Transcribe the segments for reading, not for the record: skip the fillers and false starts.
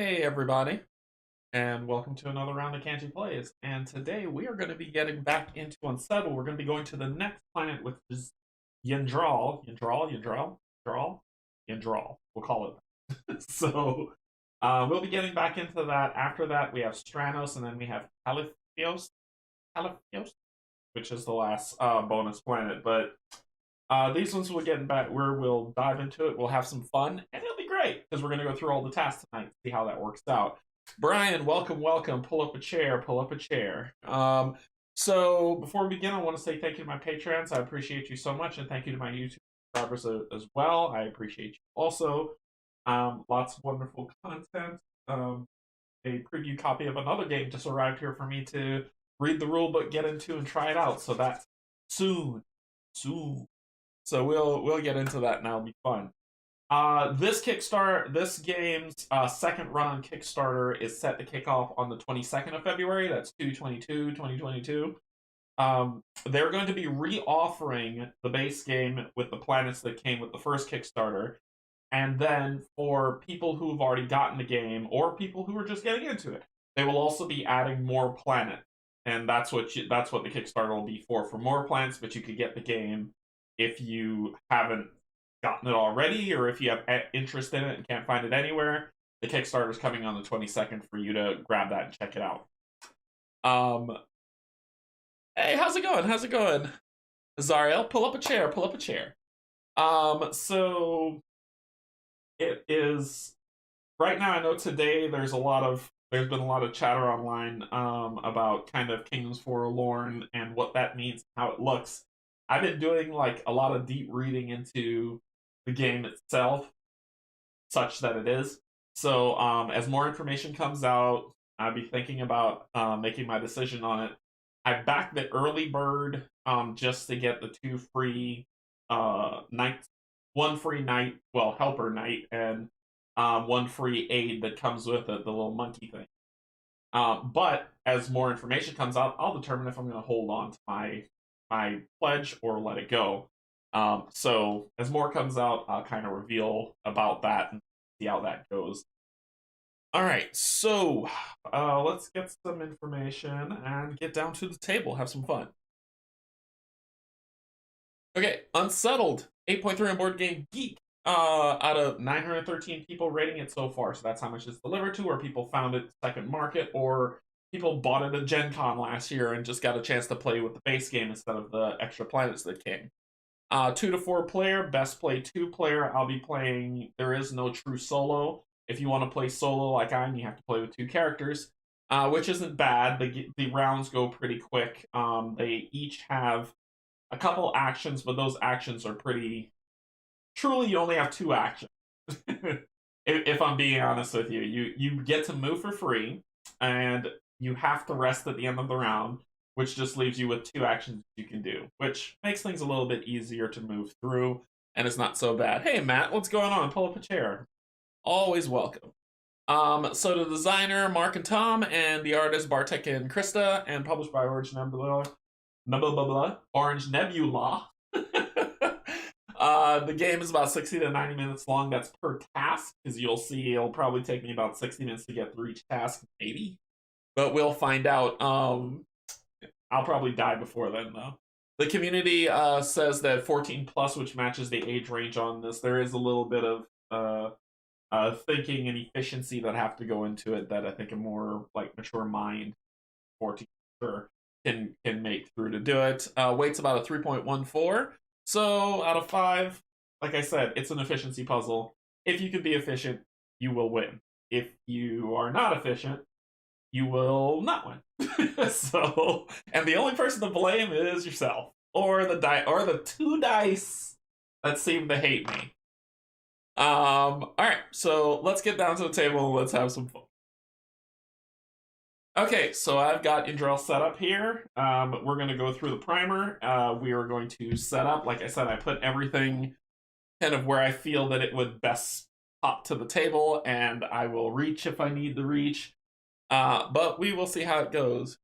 Hey everybody, and welcome to another round of Canje Plays. And today we are going to be getting back into Unsettled. We're going to be going to the next planet, which is Yendral. We'll call it that. We'll be getting back into that. After that, we have Stranos, and then we have Califios, which is the last bonus planet. But these ones we'll get back where we'll dive into it. We'll have some fun, and it'll be great because we're going to go through all the tasks tonight and see how that works out. Brian, welcome, welcome. Pull up a chair, pull up a chair. So before we begin, I want to say thank you to my patrons. I appreciate you so much, and thank you to my YouTube subscribers as well. I appreciate you also. Lots of wonderful content. A preview copy of another game just arrived here for me to read the rule book, get into, and try it out. So that's soon. So we'll get into that now. It'll be fun. This game's second run on Kickstarter is set to kick off on the 22nd of February. That's 2022. They're going to be re-offering the base game with the planets that came with the first Kickstarter. And then for people who've already gotten the game, or people who are just getting into it, they will also be adding more planets. And that's what the Kickstarter will be for more planets, but you could get the game if you haven't gotten it already, or if you have interest in it and can't find it anywhere. The Kickstarter is coming on the 22nd for you to grab that and check it out. Hey, how's it going? Zariel, pull up a chair. So it is right now. I know today there's been a lot of chatter online about kind of Kingdoms Forlorn and what that means, how it looks. I've been doing like a lot of deep reading into the game itself, such that it is. So as more information comes out, I'll be thinking about making my decision on it. I backed the early bird just to get the 2 free nights, 1 free night, well, helper night, and 1 free aid that comes with it, the little monkey thing. But as more information comes out, I'll determine if I'm going to hold on to my pledge or let it go. So as more comes out, I'll kind of reveal about that and see how that goes. All right, so let's get some information and get down to the table, have some fun. Okay, Unsettled, 8.3 on Board Game Geek. Out of 913 people rating it so far, so that's how much it's delivered to, or people found it second market, or people bought it at Gen Con last year and just got a chance to play with the base game instead of the extra planets that came. 2 to 4 player, best play 2 player. I'll be playing. There is no true solo. If you want to play solo like I'm, you have to play with 2 characters, which isn't bad. The rounds go pretty quick. They each have a couple actions, but those actions are pretty. Truly, you only have 2 actions. if I'm being honest with you, you get to move for free, and you have to rest at the end of the round, which just leaves you with 2 actions you can do, which makes things a little bit easier to move through, and it's not so bad. Hey, Matt, what's going on? Pull up a chair. Always welcome. So the designer, Mark and Tom, and the artist, Bartek and Krista, and published by Orange Nebula. The game is about 60 to 90 minutes long. That's per task, because you'll see it'll probably take me about 60 minutes to get through each task, maybe. But we'll find out. I'll probably die before then, though. The community says that 14 plus, which matches the age range on this. There is a little bit of thinking and efficiency that have to go into it that I think a more like mature mind, 14 sure, can make through to do it. Weight's about a 3.14. So out of 5, like I said, it's an efficiency puzzle. If you can be efficient, you will win. If you are not efficient, you will not win. So, and the only person to blame is yourself, or the 2 dice that seem to hate me. All right, so let's get down to the table and let's have some fun. Okay, so I've got Indrel set up here. We're going to go through the primer. We are going to set up, like I said, I put everything kind of where I feel that it would best pop to the table, and I will reach if I need to reach. But we will see how it goes.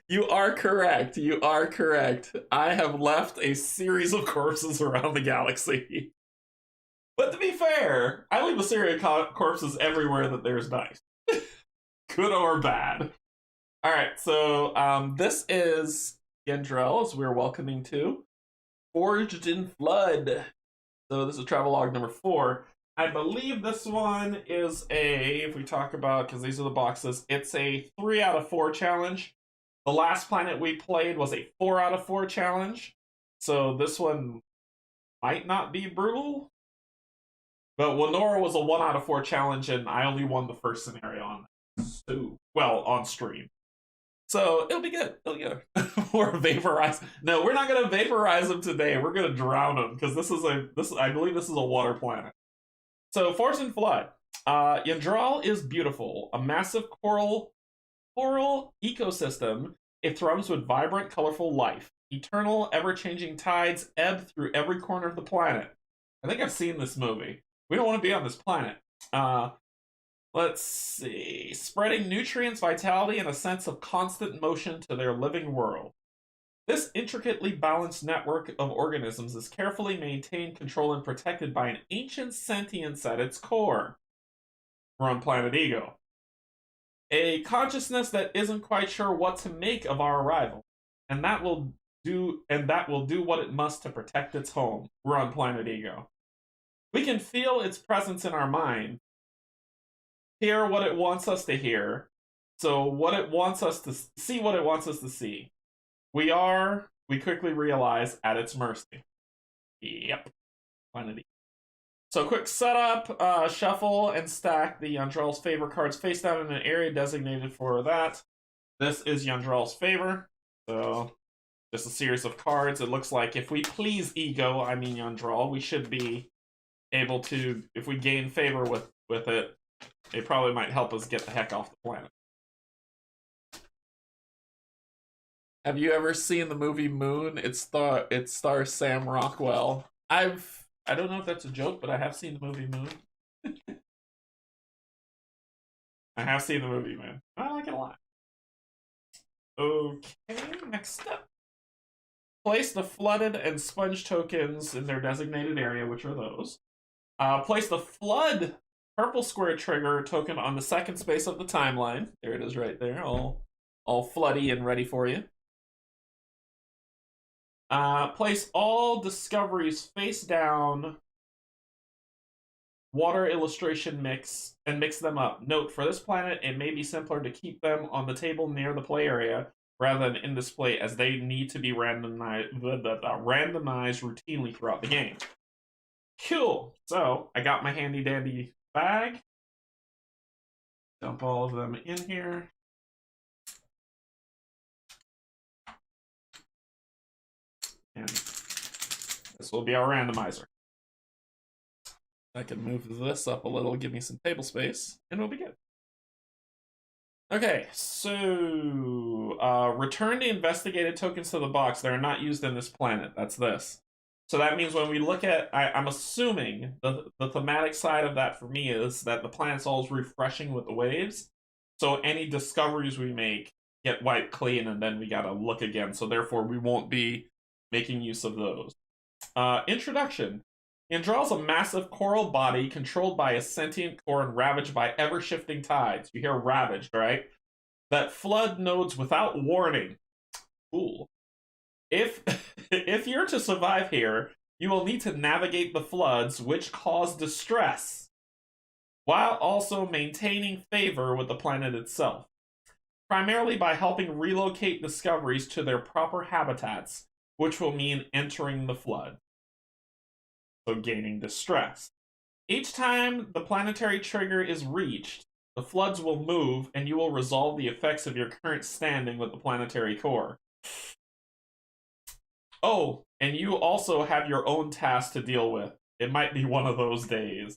You are correct. I have left a series of corpses around the galaxy. But to be fair, I leave Assyrian corpses everywhere that there's dice. Good or bad. Alright, so this is Yendrel, as we're welcoming to Forged in Flood. So this is travelogue number 4. I believe this one is if we talk about, because these are the boxes, it's a 3 out of 4 challenge. The last planet we played was a 4 out of 4 challenge. So this one might not be brutal. But Winora was a 1 out of 4 challenge, and I only won the first scenario on that. So, well, on stream. So it'll be good. It'll be good. Or vaporize. No, we're not gonna vaporize them today. We're gonna drown them because I believe this is a water planet. So Force and Flood. Yandral is beautiful, a massive coral ecosystem. It thrums with vibrant, colorful life. Eternal, ever-changing tides ebb through every corner of the planet. I think I've seen this movie. We don't want to be on this planet. Let's see. Spreading nutrients, vitality, and a sense of constant motion to their living world. This intricately balanced network of organisms is carefully maintained, controlled, and protected by an ancient sentience at its core. We're on planet Ego. A consciousness that isn't quite sure what to make of our arrival, and that will do what it must to protect its home. We're on planet Ego. We can feel its presence in our mind, hear what it wants us to hear, so what it wants us to see, what it wants us to see. We quickly realize, at its mercy. Yep. Planet Ego. So quick setup, shuffle and stack the Yandral's favor cards face down in an area designated for that. This is Yandral's favor, so just a series of cards. It looks like if we please Ego, I mean Yandral, we should be able to, if we gain favor with it, it probably might help us get the heck off the planet. Have you ever seen the movie Moon? It stars Sam Rockwell. I don't know if that's a joke, but I have seen the movie Moon. I have seen the movie Moon. I like it a lot. Okay, next up. Place the flooded and sponge tokens in their designated area, which are those. Place the flood purple square trigger token on the second space of the timeline. There it is right there, all floody and ready for you. Place all discoveries face down, water illustration mix, and mix them up. Note, for this planet, it may be simpler to keep them on the table near the play area rather than in display, as they need to be randomized routinely throughout the game. Cool. So, I got my handy dandy bag. Dump all of them in here. And this will be our randomizer. I can move this up a little, give me some table space, and we'll be good. Okay, so return the investigated tokens to the box. They're not used in this planet. That's this. So that means when we look at, I'm assuming the thematic side of that for me is that the planet's always refreshing with the waves. So any discoveries we make get wiped clean, and then we gotta look again. So therefore, we won't be making use of those. Introduction. Yandral's a massive coral body controlled by a sentient core and ravaged by ever-shifting tides. You hear ravaged, right? That flood nodes without warning. Cool. If you're to survive here, you will need to navigate the floods which cause distress, while also maintaining favor with the planet itself. Primarily by helping relocate discoveries to their proper habitats, which will mean entering the flood. So gaining distress. Each time the planetary trigger is reached, the floods will move and you will resolve the effects of your current standing with the planetary core. Oh, and you also have your own task to deal with. It might be one of those days.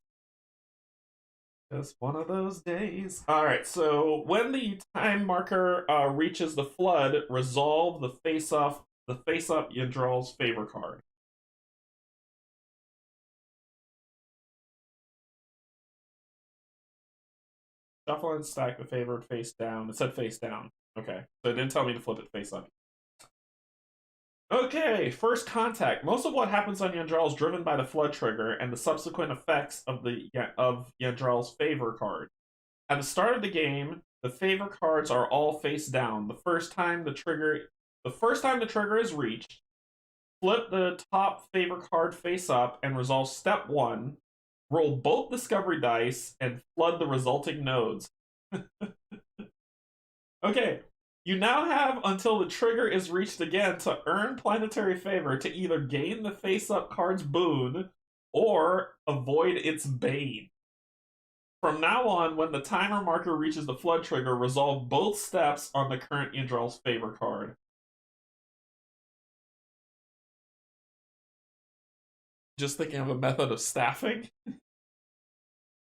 Just one of those days. Alright, so when the time marker reaches the flood, resolve the face-up Yandral's favor card. Shuffle and stack the favored face down. It said face down. Okay, so it didn't tell me to flip it face up. Okay, first contact. Most of what happens on Yandrel is driven by the flood trigger and the subsequent effects of Yandrel's favor card. At the start of the game, the favor cards are all face down. The first time the trigger is reached, flip the top favor card face up and resolve step 1. Roll both discovery dice and flood the resulting nodes. Okay, you now have until the trigger is reached again to earn planetary favor to either gain the face-up card's boon or avoid its bane. From now on, when the timer marker reaches the flood trigger, resolve both steps on the current Yandrel's favor card. Just thinking of a method of staffing.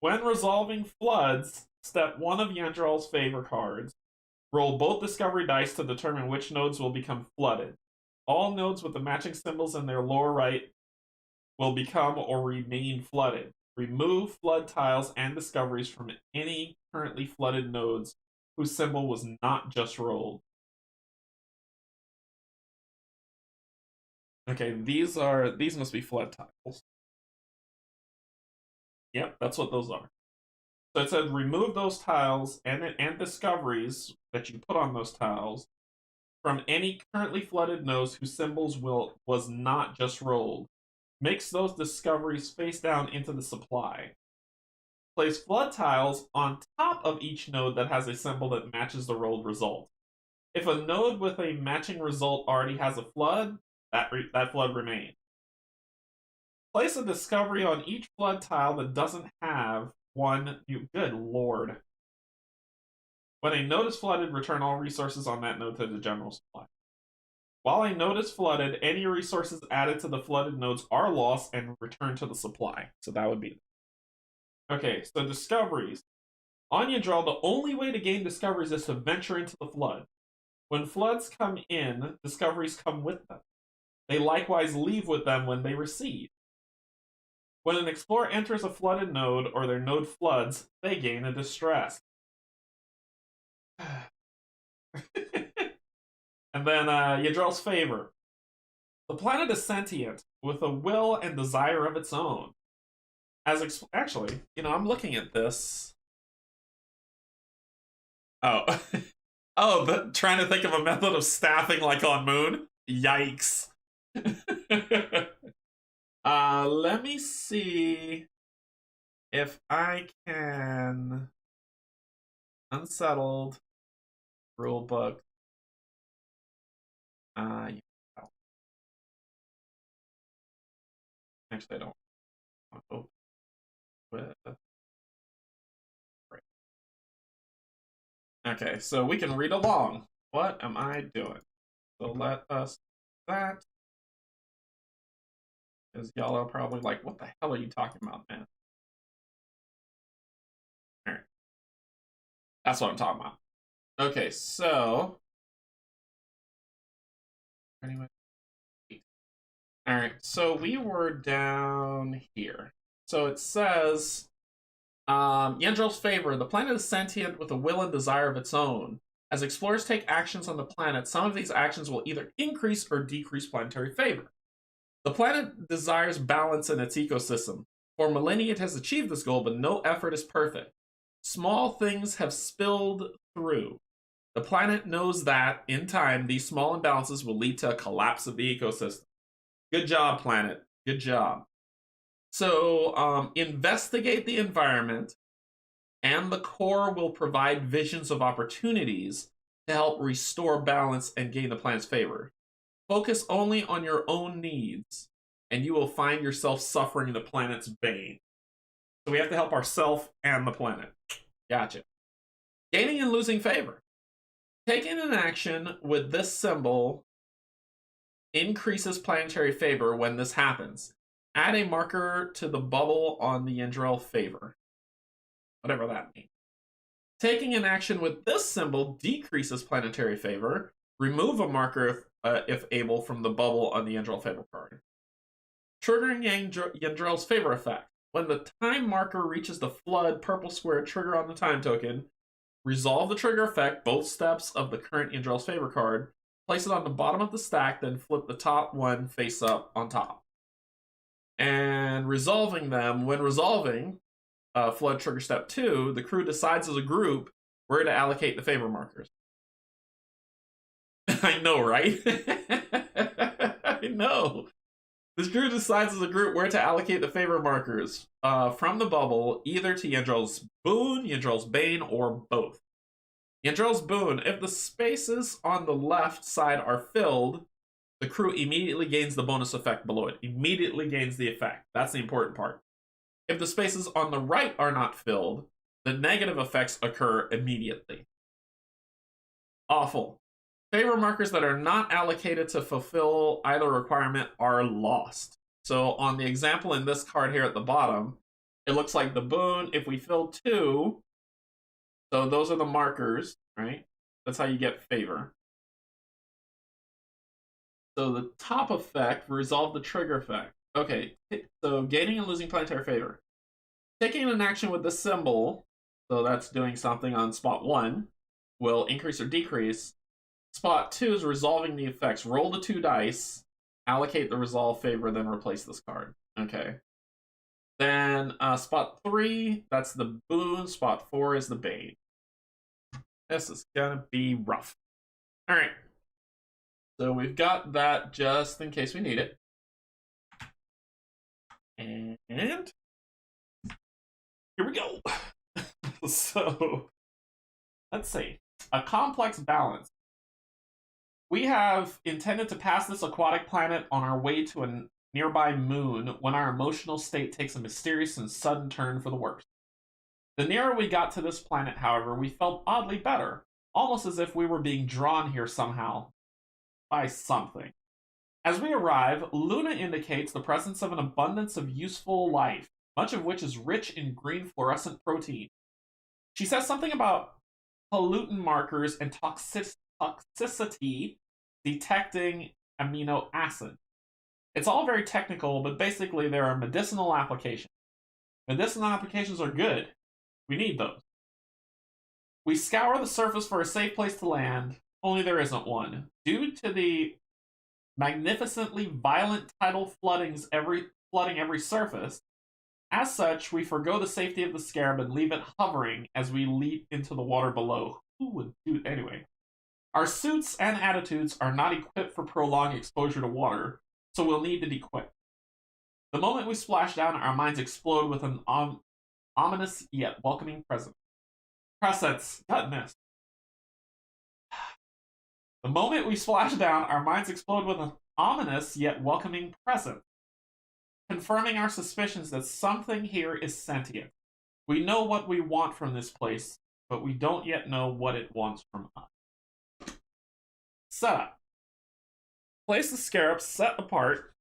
When resolving floods, step 1 of Yandrel's favor cards. Roll both discovery dice to determine which nodes will become flooded. All nodes with the matching symbols in their lower right will become or remain flooded. Remove flood tiles and discoveries from any currently flooded nodes whose symbol was not just rolled. Okay, these must be flood tiles. Yep, that's what those are. So it said remove those tiles and discoveries that you put on those tiles from any currently flooded nodes whose symbols was not just rolled. Mix those discoveries face down into the supply. Place flood tiles on top of each node that has a symbol that matches the rolled result. If a node with a matching result already has a flood, that flood remains. Place a discovery on each flood tile that doesn't have one. Good lord. When a node is flooded, return all resources on that node to the general supply. While a node is flooded, any resources added to the flooded nodes are lost and returned to the supply. So that would be. Okay, so discoveries. On Yandrel, the only way to gain discoveries is to venture into the flood. When floods come in, discoveries come with them. They likewise leave with them when they recede. When an explorer enters a flooded node or their node floods, they gain a distress. And then Yandrel's favor. The planet is sentient, with a will and desire of its own. Actually, I'm looking at this. Oh. Oh, trying to think of a method of staffing like on Moon? Yikes. Let me see if I can Unsettled rulebook. Actually, I don't want to open with. Right. Okay, so we can read along. What am I doing? So let us do that. Because y'all are probably like, what the hell are you talking about, man? All right. That's what I'm talking about. Okay, so. Anyway. All right, so we were down here. So it says, Yandrel's favor. The planet is sentient with a will and desire of its own. As explorers take actions on the planet, some of these actions will either increase or decrease planetary favor. The planet desires balance in its ecosystem. For millennia, it has achieved this goal, but no effort is perfect. Small things have spilled through. The planet knows that, in time, these small imbalances will lead to a collapse of the ecosystem. Good job, planet. Good job. So, investigate the environment, and the core will provide visions of opportunities to help restore balance and gain the planet's favor. Focus only on your own needs, and you will find yourself suffering the planet's bane. So we have to help ourselves and the planet. Gotcha. Gaining and losing favor. Taking an action with this symbol increases planetary favor when this happens. Add a marker to the bubble on the Yandrel favor. Whatever that means. Taking an action with this symbol decreases planetary favor. Remove a marker if able from the bubble on the Yandrel favor card. Triggering Yandrel's favor effect. When the time marker reaches the flood purple square trigger on the time token, resolve the trigger effect, both steps of the current Yandrel's favor card. Place it on the bottom of the stack, then flip the top one face up on top. And resolving them, when resolving flood trigger step 2, the crew decides as a group where to allocate the favor markers. I know, right? I know. This crew decides as a group where to allocate the favor markers from the bubble, either to Yandrel's Boon, Yandrel's Bane, or both. Yandrel's Boon, if the spaces on the left side are filled, the crew immediately gains the bonus effect below it. Immediately gains the effect. That's the important part. If the spaces on the right are not filled, the negative effects occur immediately. Awful. Favor markers that are not allocated to fulfill either requirement are lost. So on the example in this card here at the bottom, it looks like the boon, if we fill 2, so those are the markers, right? That's how you get favor. So the top effect, resolve the trigger effect. Okay, so gaining and losing planetary favor. Taking an action with the symbol, so that's doing something on spot 1, will increase or decrease. Spot 2 is resolving the effects. Roll the 2 dice, allocate the resolve favor, then replace this card. Okay. Then spot 3, that's the boon. Spot 4 is the bane. This is gonna be rough. All right. So we've got that just in case we need it. And here we go. So let's see. A complex balance. We have intended to pass this aquatic planet on our way to a nearby moon when our emotional state takes a mysterious and sudden turn for the worse. The nearer we got to this planet, however, we felt oddly better, almost as if we were being drawn here somehow by something. As we arrive, Luna indicates the presence of an abundance of useful life, much of which is rich in green fluorescent protein. She says something about pollutant markers and toxicity detecting amino acid. It's all very technical, but basically there are medicinal applications. Medicinal applications are good. We need those. We scour the surface for a safe place to land, only there isn't one. Due to the magnificently violent tidal flooding every surface, as such, we forgo the safety of the scarab and leave it hovering as we leap into the water below. Who would do it anyway? Our suits and attitudes are not equipped for prolonged exposure to water, so we'll need to dequip. The moment we splash down, our minds explode with an ominous yet welcoming presence. Goodness. The moment we splash down, our minds explode with an ominous yet welcoming presence, confirming our suspicions that something here is sentient. We know what we want from this place, but we don't yet know what it wants from us. Setup. Place the scarab set apart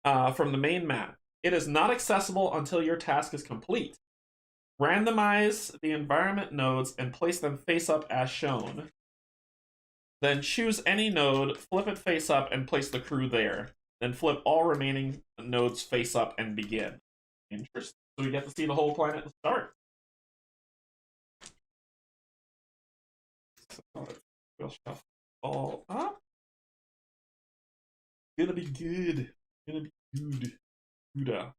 from the main map. It is not accessible until your task is complete. Randomize the environment nodes and place them face up as shown. Then choose any node, flip it face up, and place the crew there. Then flip all remaining nodes face up and begin. Interesting. So we get to see the whole planet start. So we'll shuffle all up. Gonna be good. Gonna be good. Good.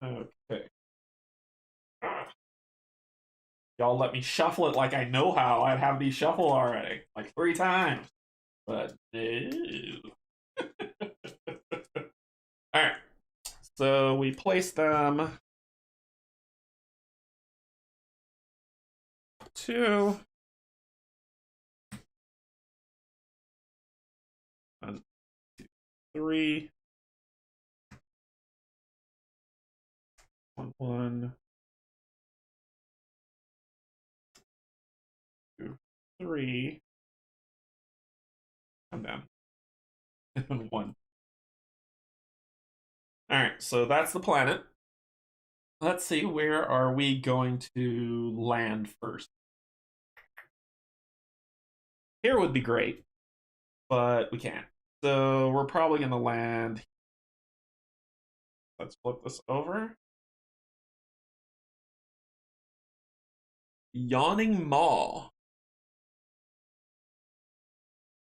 Okay. Y'all let me shuffle it like I know how. I'd have these shuffle already. Like 3 times. But no. Alright. So we place them 2. 1, 2, 3. 1, 1. 2, 3. Come down. 1. Alright, so that's the planet. Let's see, where are we going to land first? Here would be great, but we can't. So we're probably going to land. Let's flip this over. Yawning Maw.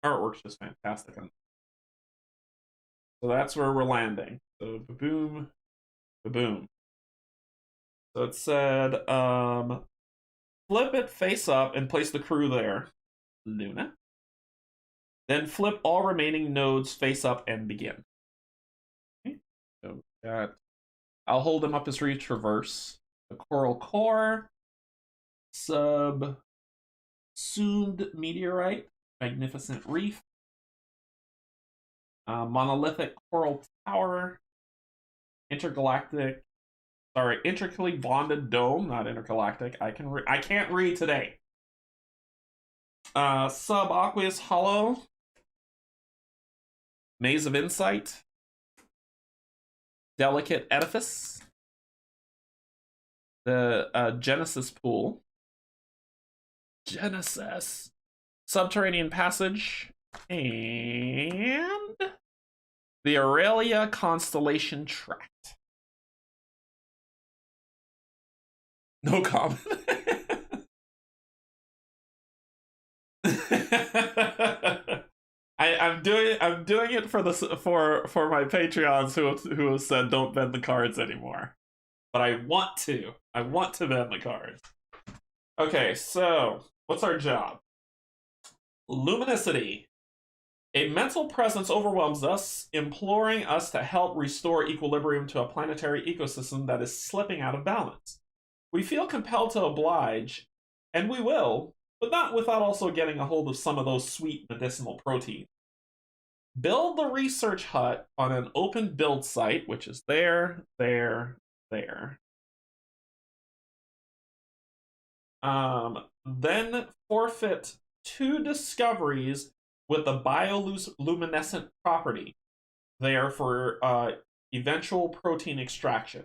Artwork's just fantastic. So that's where we're landing. So boom, boom. So it said, flip it face up and place the crew there. Luna. Then flip all remaining nodes face up and begin. Okay. So that I'll hold them up as we traverse. The coral core, subsumed meteorite, magnificent reef, monolithic coral tower, intricately bonded dome, not intergalactic. I can't read today. Subaqueous hollow, maze of insight, delicate edifice, the Genesis pool, subterranean passage, and the Aurelia constellation tract. No comment. I'm doing it for my Patreons who have said don't bend the cards anymore. But I want to bend the cards. Okay, so what's our job? Luminicity. A mental presence overwhelms us, imploring us to help restore equilibrium to a planetary ecosystem that is slipping out of balance. We feel compelled to oblige, and we will, but not without also getting a hold of some of those sweet medicinal proteins. Build the research hut on an open build site, which is there. Then forfeit 2 discoveries with the bioluminescent property there for eventual protein extraction.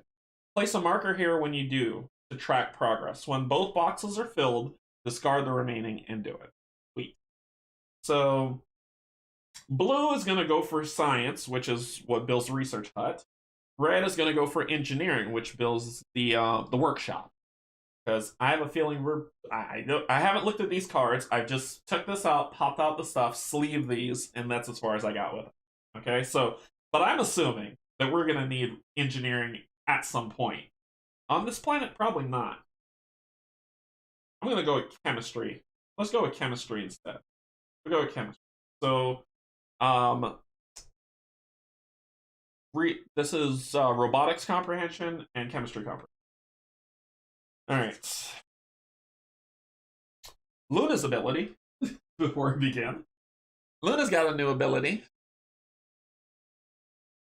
Place a marker here when you do to track progress. When both boxes are filled, discard the remaining and do it. Sweet. So blue is going to go for science, which is what builds the research hut. Red is going to go for engineering, which builds the workshop. Because I have a feeling I haven't looked at these cards. I just took this out, popped out the stuff, sleeved these, and that's as far as I got with it. Okay, so, but I'm assuming that we're going to need engineering at some point. On this planet, probably not. I'm going to go with chemistry. Let's go with chemistry instead. We'll go with chemistry. So, this is robotics comprehension and chemistry comprehension. All right. Luna's ability, before we begin. Luna's got a new ability.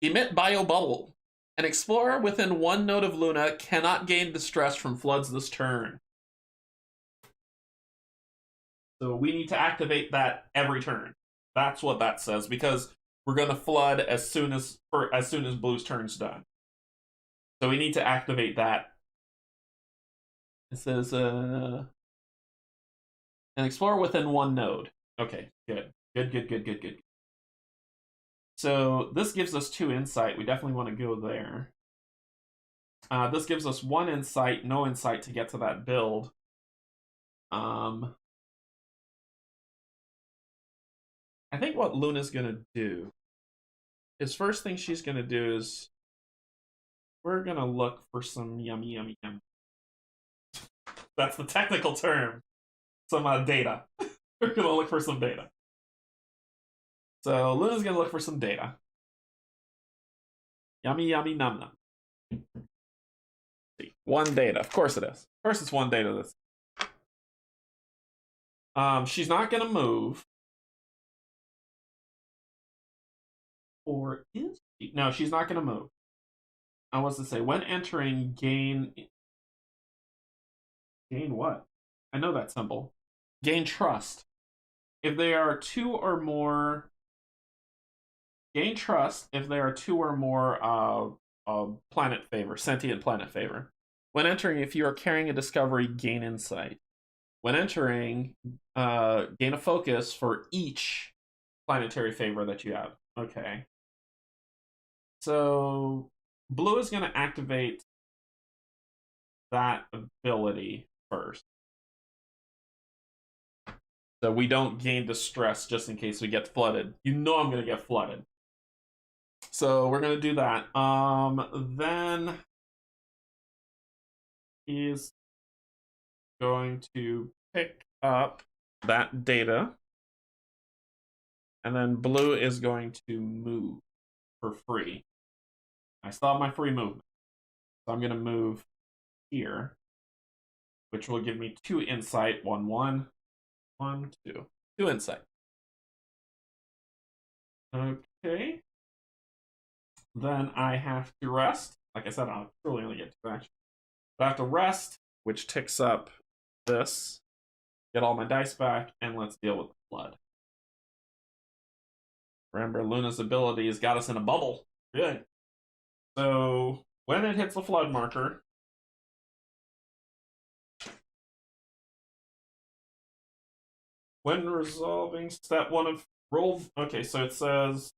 Emit biobubble. An explorer within 1 node of Luna cannot gain distress from floods this turn. So we need to activate that every turn. That's what that says, because we're going to flood as soon as Blue's turn's done. So we need to activate that. It says an explorer within 1 node. Okay, good. So this gives us 2 insight. We definitely want to go there. This gives us 1 insight, no insight to get to that build. I think what Luna's going to do is first thing she's going to do is we're going to look for some yummy. That's the technical term. Some data. We're going to look for some data. So Luna's going to look for some data. Yummy num num. See, 1 data. Of course it is. Of course it's 1 data. This. She's not going to move. Or is she? No, she's not going to move. What's it say? When entering, gain what? I know that symbol. Gain trust. If they are 2 or more. Gain trust if there are 2 or more planet favor, sentient planet favor. When entering, if you are carrying a discovery, gain insight. When entering, gain a focus for each planetary favor that you have. Okay. So blue is going to activate that ability first. So we don't gain distress just in case we get flooded. You know I'm going to get flooded. So we're going to do that. Then he's going to pick up that data. And then blue is going to move for free. I still have my free movement. So I'm going to move here, which will give me 2 insight. 1, 1, 1, 2. 2 insight. Okay. Then I have to rest. Like I said, I'll truly only get 2 actions. But I have to rest, which ticks up this. Get all my dice back, and let's deal with the flood. Remember, Luna's ability has got us in a bubble. Good. So when it hits the flood marker, when resolving step 1 of roll. Okay, so it says.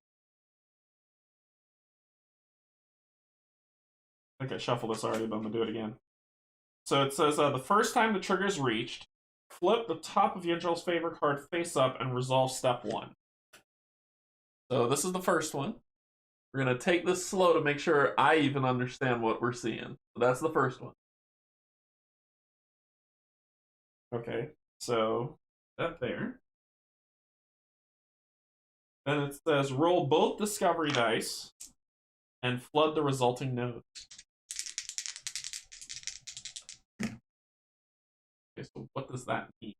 I think I shuffled this already, but I'm going to do it again. So it says the first time the trigger is reached, flip the top of the Angel's Favor card face up and resolve step 1. So this is the first one. We're going to take this slow to make sure I even understand what we're seeing. So that's the first one. Okay, so that there. Then it says roll both discovery dice and flood the resulting nodes. Okay, so what does that mean?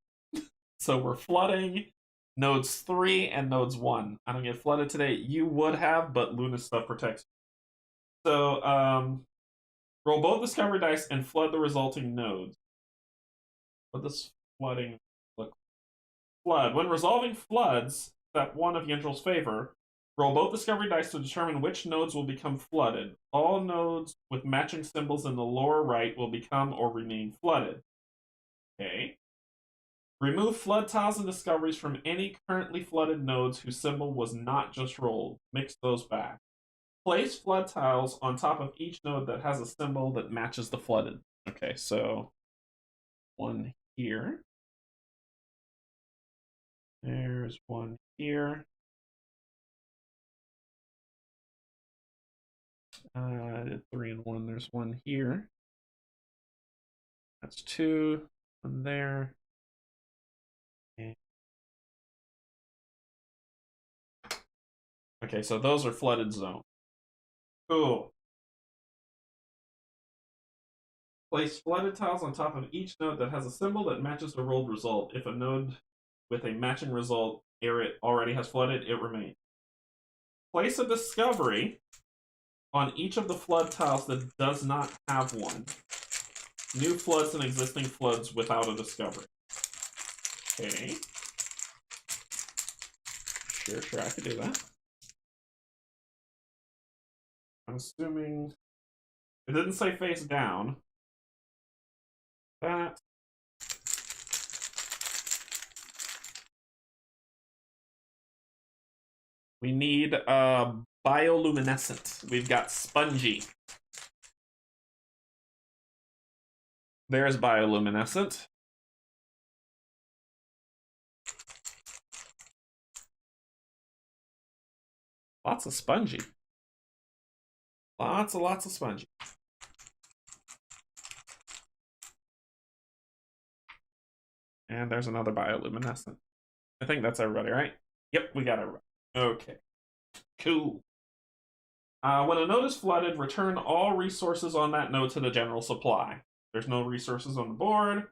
So we're flooding nodes 3 and nodes 1. I don't get flooded today. You would have, but Luna's stuff protects you. So roll both discovery dice and flood the resulting nodes. What does flooding look like? Flood. When resolving floods, step 1 of Yengel's Favor, roll both discovery dice to determine which nodes will become flooded. All nodes with matching symbols in the lower right will become or remain flooded. Okay. Remove flood tiles and discoveries from any currently flooded nodes whose symbol was not just rolled. Mix those back. Place flood tiles on top of each node that has a symbol that matches the flooded. Okay, so 1 here. There's 1 here. I did 3 and 1. There's 1 here. That's 2. 1 there. Okay, so those are flooded zones. Cool. Place flooded tiles on top of each node that has a symbol that matches the rolled result. If a node with a matching result area already has flooded, it remains. Place a discovery on each of the flood tiles that does not have one. New floods and existing floods without a discovery. Okay. Sure, I could do that. I'm assuming it didn't say face down. That. We need bioluminescent. We've got spongy. There's bioluminescent. Lots of spongy. Lots of spongy. And there's another bioluminescent. I think that's everybody, right? Yep, we got everybody. Okay. Cool. When a node is flooded, return all resources on that node to the general supply. There's no resources on the board.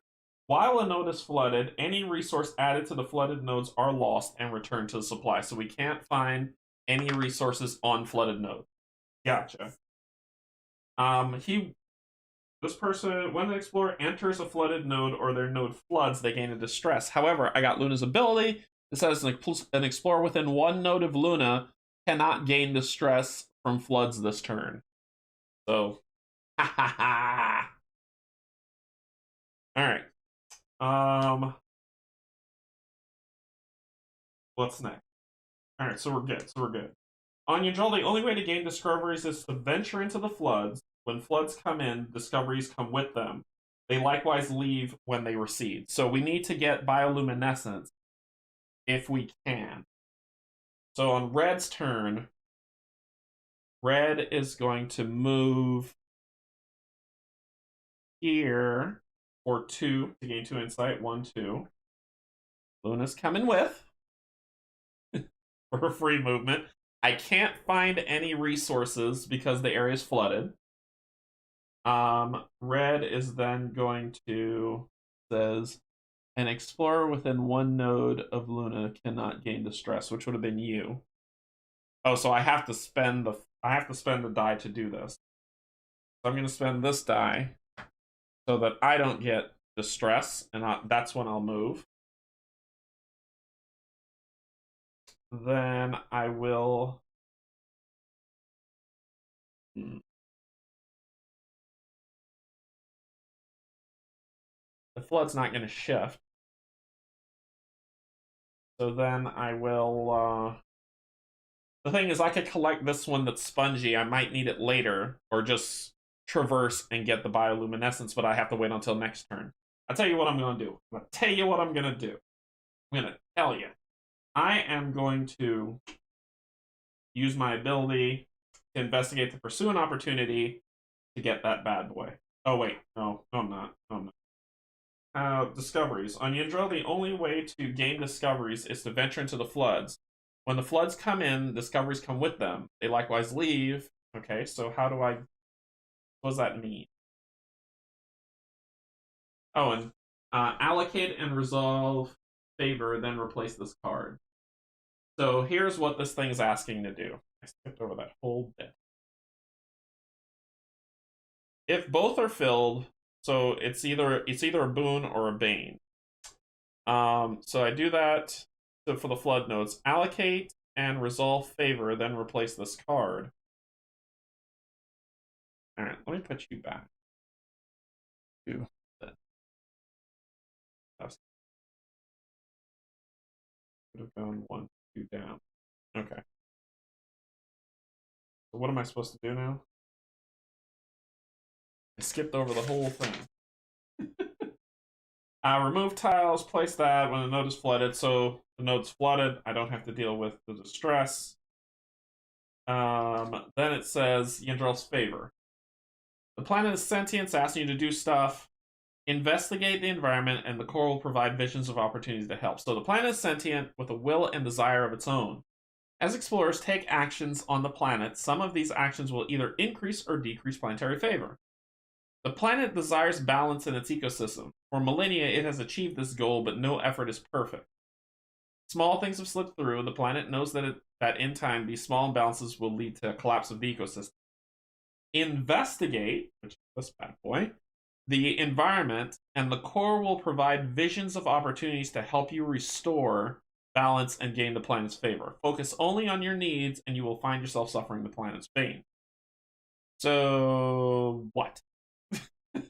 While a node is flooded, any resource added to the flooded nodes are lost and returned to the supply. So we can't find any resources on flooded nodes. Gotcha. This person, when an explorer enters a flooded node or their node floods, they gain a distress. However, I got Luna's ability. It says an explorer within 1 node of Luna cannot gain distress from floods this turn. So, ha ha ha. All right. What's next? All right, so we're good. On Yajal, the only way to gain discoveries is to venture into the floods. When floods come in, discoveries come with them. They likewise leave when they recede. So we need to get bioluminescence. if we can. So on red's turn, red is going to move here for 2 to gain 2 insight. 1, 2. Luna's coming with for free movement. I can't find any resources because the area is flooded. Red is then going to says an explorer within 1 node of Luna cannot gain distress, which would have been you. Oh, so I have to spend the die to do this. So I'm going to spend this die so that I don't get distress, and that's when I'll move. Then I will. The flood's not going to shift. So then I will. The thing is, I could collect this one that's spongy. I might need it later, or just traverse and get the bioluminescence, but I have to wait until next turn. I'll tell you what I'm going to do. I'm going to tell you what I'm going to do. I'm going to tell you. I am going to use my ability to investigate to pursue an opportunity to get that bad boy. Oh, wait. No, I'm not. No, I'm not. Discoveries. On Yindril, the only way to gain discoveries is to venture into the floods. When the floods come in, discoveries come with them. They likewise leave. Okay, so how do I... What does that mean? Oh, and allocate and resolve favor, then replace this card. So here's what this thing is asking to do. I skipped over that whole bit. If both are filled, so it's either a boon or a bane. So I do that for the flood nodes. Allocate and resolve favor, then replace this card. All right, let me put you back. Could have gone 1, 2 down. Okay. So what am I supposed to do now? I skipped over the whole thing. Remove tiles, place that when the node is flooded. So the node's flooded, I don't have to deal with the distress. Then it says Yindril's favor. The planet is sentient, asking you to do stuff. Investigate the environment, and the core will provide visions of opportunities to help. So the planet is sentient with a will and desire of its own. As explorers take actions on the planet, some of these actions will either increase or decrease planetary favor. The planet desires balance in its ecosystem. For millennia, it has achieved this goal, but no effort is perfect. Small things have slipped through. The planet knows that in time, these small imbalances will lead to a collapse of the ecosystem. Investigate, which is this bad boy, the environment, and the core will provide visions of opportunities to help you restore balance and gain the planet's favor. Focus only on your needs, and you will find yourself suffering the planet's bane. So, what?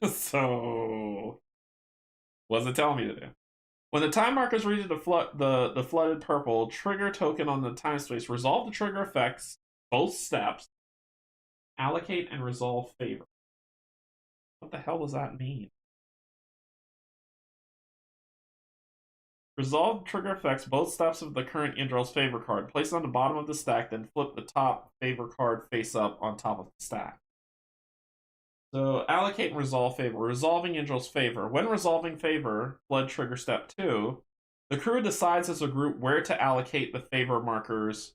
So, what does it tell me to do? When the time markers reach the flooded purple, trigger token on the time space. Resolve the trigger effects, both steps. Allocate and resolve favor. What the hell does that mean? Resolve trigger effects, both steps of the current Yindril's favor card. Place it on the bottom of the stack, then flip the top favor card face up on top of the stack. So allocate and resolve favor. Resolving Yindril's favor. When resolving favor, flood trigger step 2, the crew decides as a group where to allocate the favor markers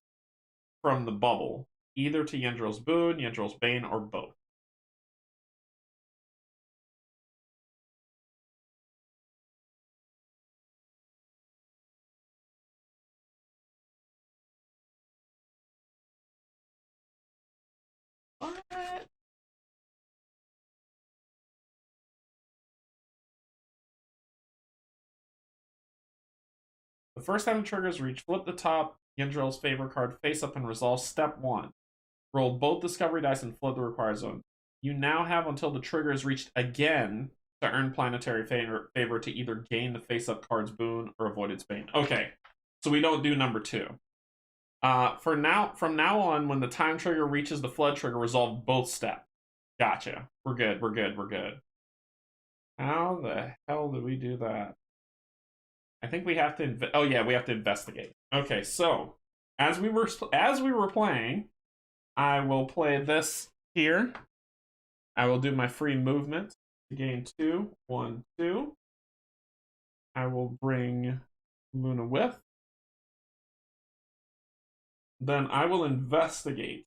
from the bubble, either to Yindril's boon, Yindril's bane, or both. What? The first time the triggers reach, flip the top Yindril's favor card face up and resolve step 1. Roll both discovery dice and flood the required zone. You now have until the trigger is reached again to earn planetary favor to either gain the face-up card's boon or avoid its bane. Okay, so we don't do number 2. From now on, when the time trigger reaches the flood trigger, resolve both steps. Gotcha. We're good. How the hell did we do that? I think we have to. Oh yeah, we have to investigate. Okay, so as we were playing, I will play this here. I will do my free movement to gain 2, 1, 2. I will bring Luna with. Then I will investigate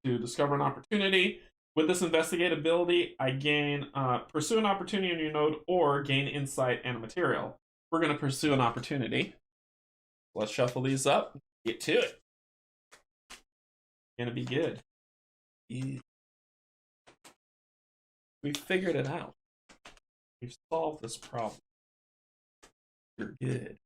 to discover an opportunity. With this investigate ability, I gain pursue an opportunity on your node or gain insight and a material. We're going to pursue an opportunity. Let's shuffle these up. Get to it. Gonna be good. Yeah. We figured it out. We've solved this problem. You're good.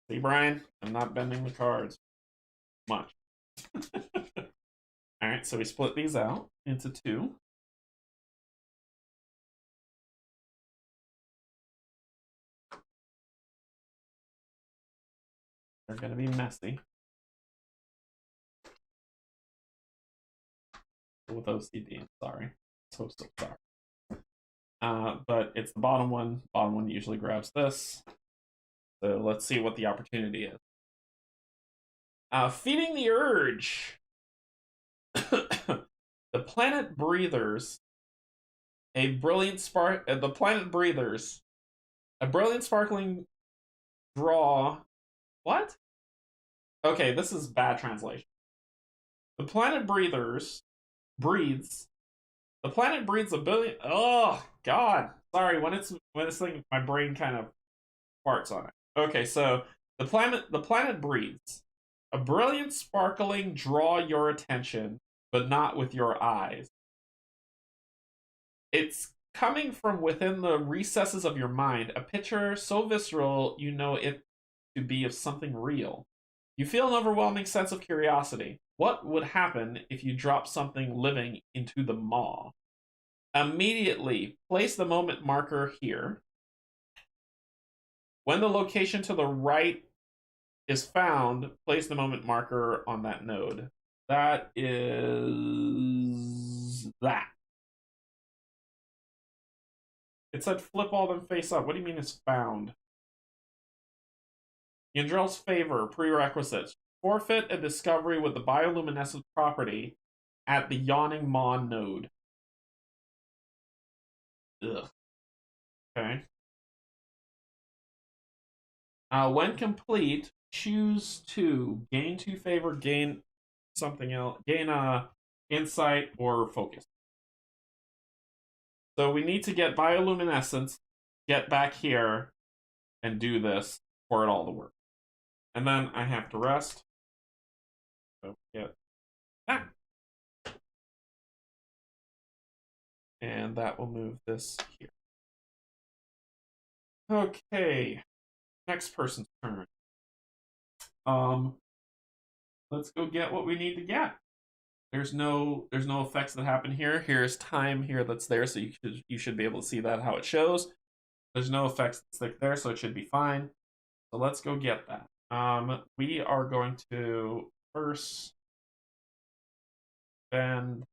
See, Brian, I'm not bending the cards much. All right, so we split these out into 2. They're going to be messy. With OCD, I'm sorry. So sorry. But it's the bottom one. Bottom one usually grabs this. So let's see what the opportunity is. Feeding the urge. The planet breathers. A brilliant the planet breathers. A brilliant sparkling draw. What? Okay, this is bad translation. The planet breaths. The planet breathes a billion. Oh God! Sorry, when it's thing, my brain kind of farts on it. Okay, so the planet breathes a brilliant, sparkling draw your attention, but not with your eyes. It's coming from within the recesses of your mind, a picture so visceral you know it to be of something real. You feel an overwhelming sense of curiosity. What would happen if you drop something living into the maw? Immediately place the moment marker here. When the location to the right is found, place the moment marker on that node. That is that. It said flip all them face up. What do you mean it's found? Yandrell's favor, prerequisites. Forfeit a discovery with the bioluminescent property at the yawning maw node. Ugh. Okay. When complete, choose to gain 2 favor, gain something else, gain insight or focus. So we need to get bioluminescence, get back here, and do this for it all to work. And then I have to rest. So get that. And that will move this here. Okay. Next person's turn. Let's go get what we need to get. There's no effects that happen here. Here's time here that's there, so you should be able to see that how it shows. There's no effects that's there, so it should be fine. So let's go get that. We are going to first spend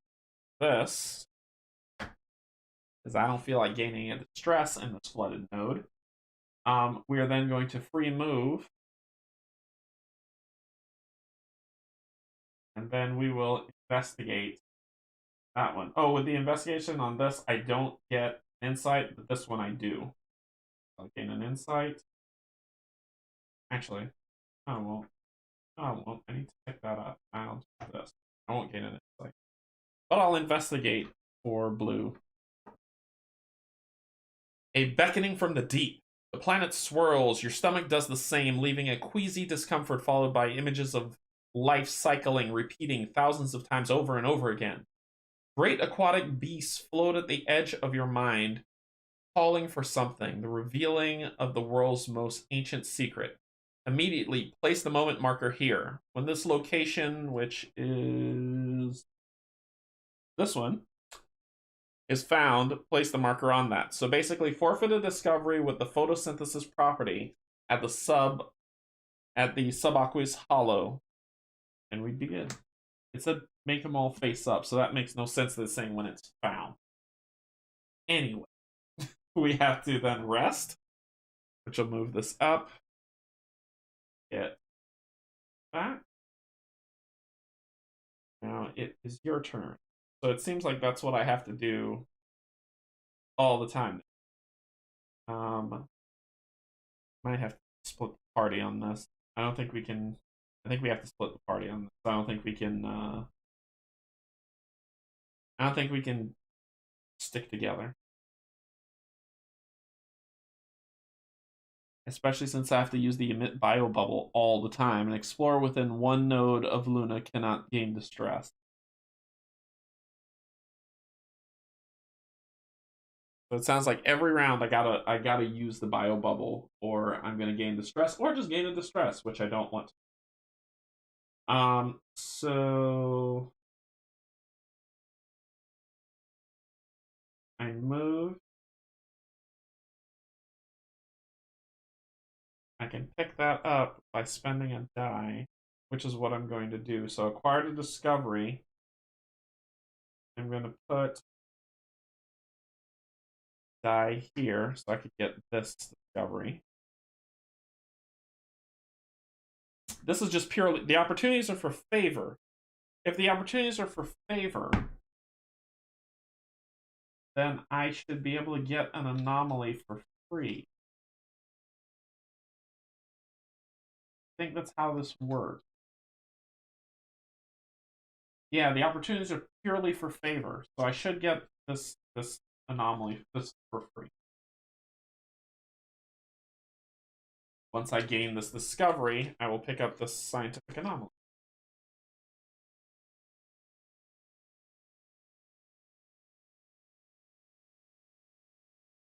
this because I don't feel like gaining any stress in this flooded node. We are then going to free move. And then we will investigate that one. Oh, with the investigation on this, I don't get insight, but this one I do. I'll gain an insight. Actually, I won't. I won't. I need to pick that up. I'll do this. I won't gain an insight. But I'll investigate for blue. A beckoning from the deep. The planet swirls. Your stomach does the same, leaving a queasy discomfort followed by images of life cycling, repeating thousands of times over and over again. Great aquatic beasts float at the edge of your mind, calling for something, the revealing of the world's most ancient secret. Immediately, place the moment marker here. When this location, which is this one, is found, place the marker on that. So basically, forfeit a discovery with the photosynthesis property at the subaqueous hollow, and we'd be good. It's a make them all face up, so that makes no sense to this thing when it's found. Anyway, we have to then rest, which will move this up. Get back. Now it is your turn. So it seems like that's what I have to do all the time. Might have to split the party on this. I don't think we can. I think we have to split the party on this. I don't think we can. I don't think we can stick together. Especially since I have to use the emit bio bubble all the time. An explorer within one node of Luna cannot gain distress. So it sounds like every round I gotta use the bio bubble, or I'm gonna gain distress, or just gain a distress, which I don't want. So I move. I can pick that up by spending a die, which is what I'm going to do. So acquired a discovery. I'm going to put die here so I could get this discovery. This is just purely, the opportunities are for favor. If the opportunities are for favor, then I should be able to get an anomaly for free. I think that's how this works. Yeah, the opportunities are purely for favor, so I should get this anomaly for free. Once I gain this discovery, I will pick up this scientific anomaly.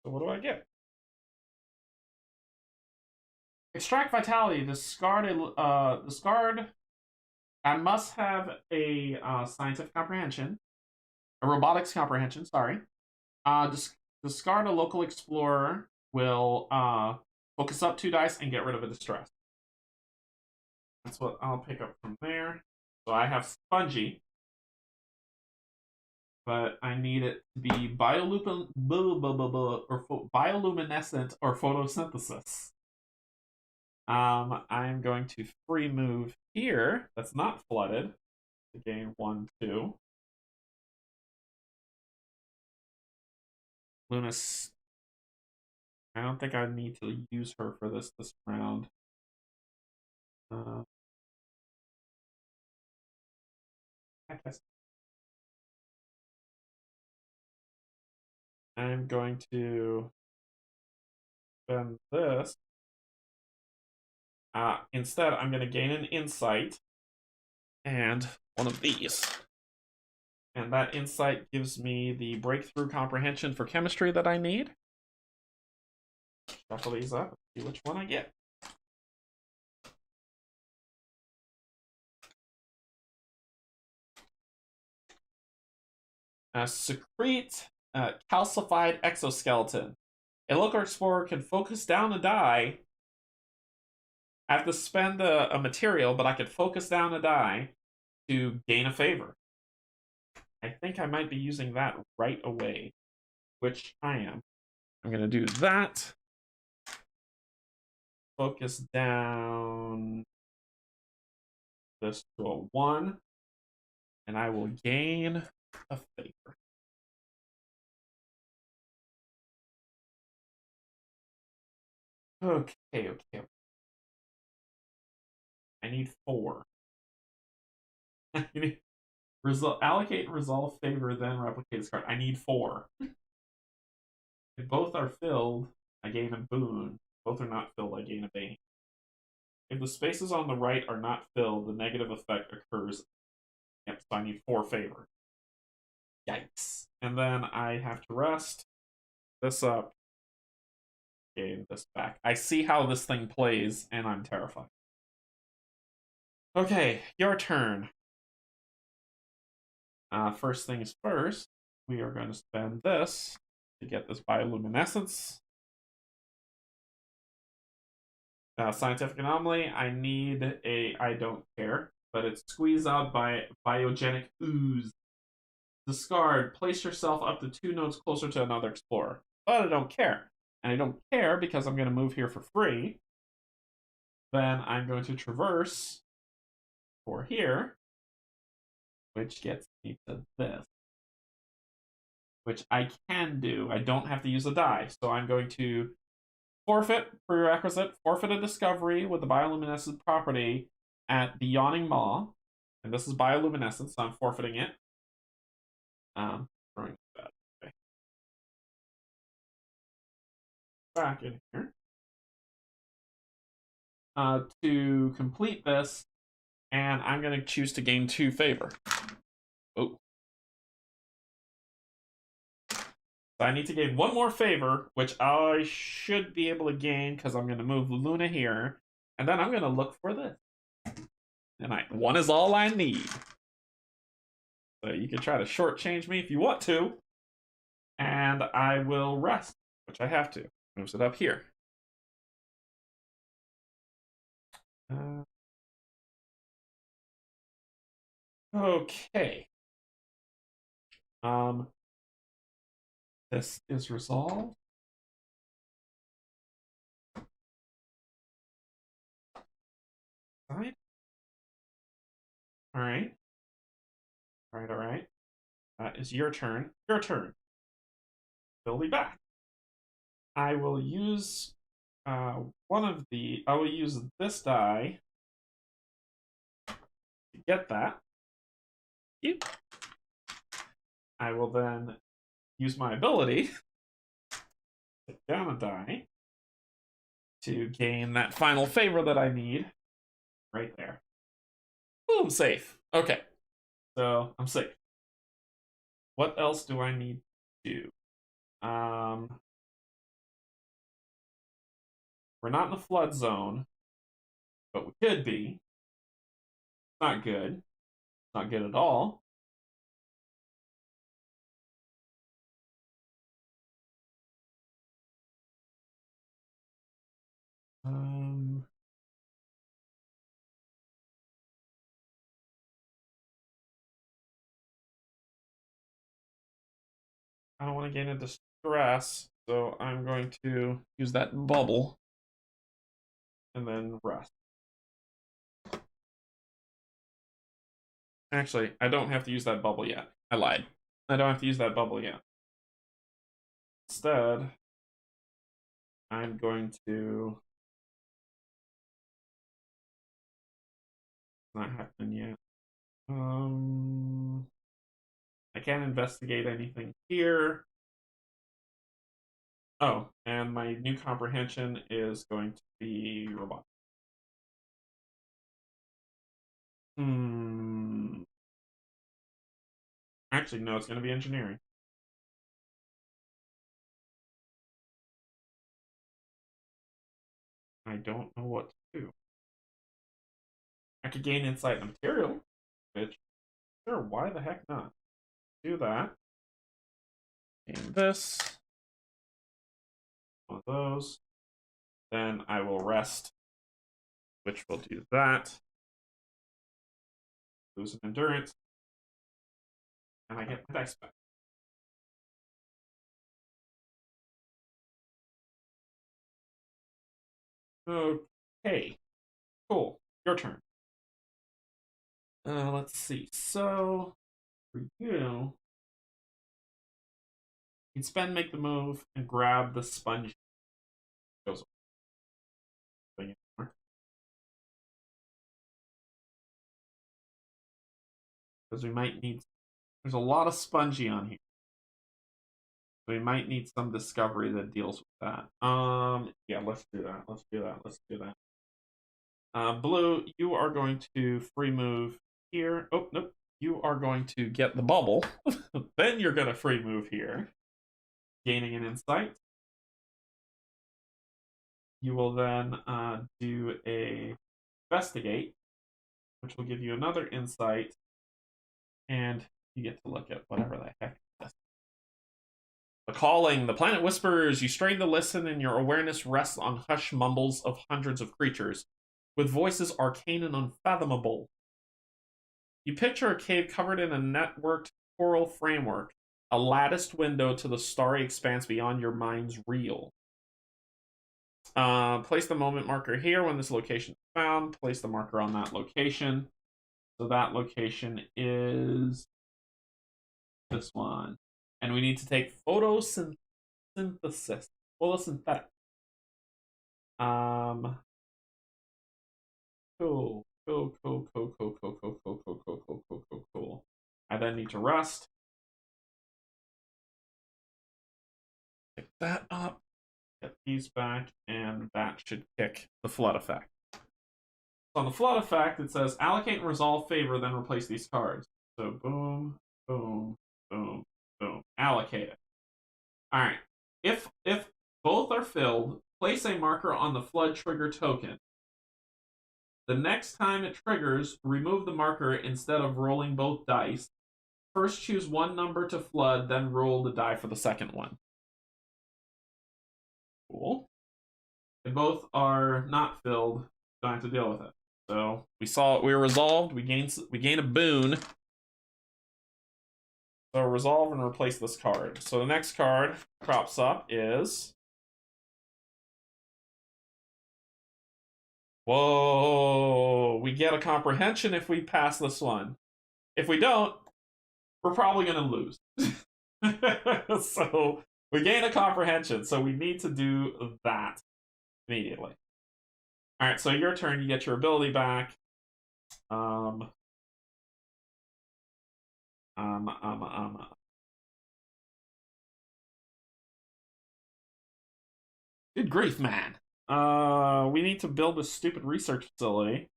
So what do I get? Extract vitality. Discard. I must have a scientific comprehension, a robotics comprehension. Sorry. Discard a local explorer. Will focus up 2 dice and get rid of a distress. That's what I'll pick up from there. So I have spongy, but I need it to be bioluminescent or photosynthesis. I'm going to free move here. That's not flooded to gain 1, 2. Lunas. I don't think I need to use her for this round. I guess I'm going to spend this. Instead, I'm going to gain an insight and one of these. And that insight gives me the breakthrough comprehension for chemistry that I need. Shuffle these up and see which one I get. Secrete calcified exoskeleton. A local explorer can focus down a die. I have to spend a material, but I could focus down a die to gain a favor. I think I might be using that right away, which I am. I'm going to do that. Focus down this to a 1, and I will gain a favor. Okay. I need 4. Allocate and resolve favor, then replicate this card. I need 4. If both are filled, I gain a boon. Both are not filled, I gain a bane. If the spaces on the right are not filled, the negative effect occurs. Yep, so I need 4 favor. Yikes. And then I have to rest this up. Gain this back. I see how this thing plays, and I'm terrified. Okay, your turn. First things first, we are going to spend this to get this bioluminescence. Scientific anomaly, I need a I don't care, but it's squeezed out by biogenic ooze. Discard. Place yourself up to 2 nodes closer to another explorer. But I don't care. And I don't care because I'm going to move here for free. Then I'm going to traverse for here, which gets me to this, which I can do. I don't have to use a die. So I'm going to forfeit prerequisite, forfeit a discovery with the bioluminescent property at the Yawning Maw. And this is bioluminescence, so I'm forfeiting it. Throwing that away. Back in here. To complete this, and I'm going to choose to gain 2 favor. Oh. So I need to gain 1 more favor, which I should be able to gain because I'm going to move Luna here, and then I'm going to look for this. And 1 is all I need. So you can try to shortchange me if you want to, and I will rest, which I have to. Moves it up here. Okay. This is resolved. All right. All right. All right. All right. That is your turn. Your turn. They'll be back. I will use I will use this die to get that. I will then use my ability, put down a die, to gain that final favor that I need right there. Boom, safe. Okay, so I'm safe. What else do I need to do? We're not in the flood zone, but we could be. Not good. Not good at all. I don't want to gain a distress, so I'm going to use that bubble and then rest. Actually, I don't have to use that bubble yet. I lied. I don't have to use that bubble yet. Instead, I'm going to... Not happening yet. I can't investigate anything here. Oh, and my new comprehension is going to be robot. Actually, no, it's going to be engineering. I don't know what to do. I could gain insight in material, which, sure, why the heck not? Do that. Gain this. One of those. Then I will rest, which will do that. Lose an endurance. And I get the dice back. Okay. Cool. Your turn. Let's see. So, for you, you can spend, make the move, and grab the sponge. Goes away. Because we might need... There's a lot of spongy on here. We might need some discovery that deals with that. Yeah, let's do that. Let's do that. Let's do that. Blue, you are going to free move here. Oh, nope. You are going to get the bubble. Then you're going to free move here. Gaining an insight. You will then do a investigate, which will give you another insight. And you get to look at whatever the heck this is. The calling, the planet whispers, you strain to listen, and your awareness rests on hushed mumbles of hundreds of creatures, with voices arcane and unfathomable. You picture a cave covered in a networked coral framework, a latticed window to the starry expanse beyond your mind's real. Place the moment marker here when this location is found. Place the marker on that location. So that location is this one. And we need to take photosynthesis. Photosynthetic. Cool. Cool. I then need to rest. Pick that up. Get these back, and that should kick the flood effect. So on the flood effect, it says allocate and resolve favor, then replace these cards. So boom, boom, boom, boom. Allocate it. Alright. If both are filled, place a marker on the flood trigger token. The next time it triggers, remove the marker instead of rolling both dice. First choose one number to flood, then roll the die for the second one. Cool. If both are not filled, don't have to deal with it. So we were resolved, we gain a boon. So resolve and replace this card. So the next card crops up is... Whoa, we get a comprehension if we pass this one. If we don't, we're probably going to lose. So we gain a comprehension, so we need to do that immediately. All right, so your turn, you get your ability back. Good grief, man. We need to build a stupid research facility.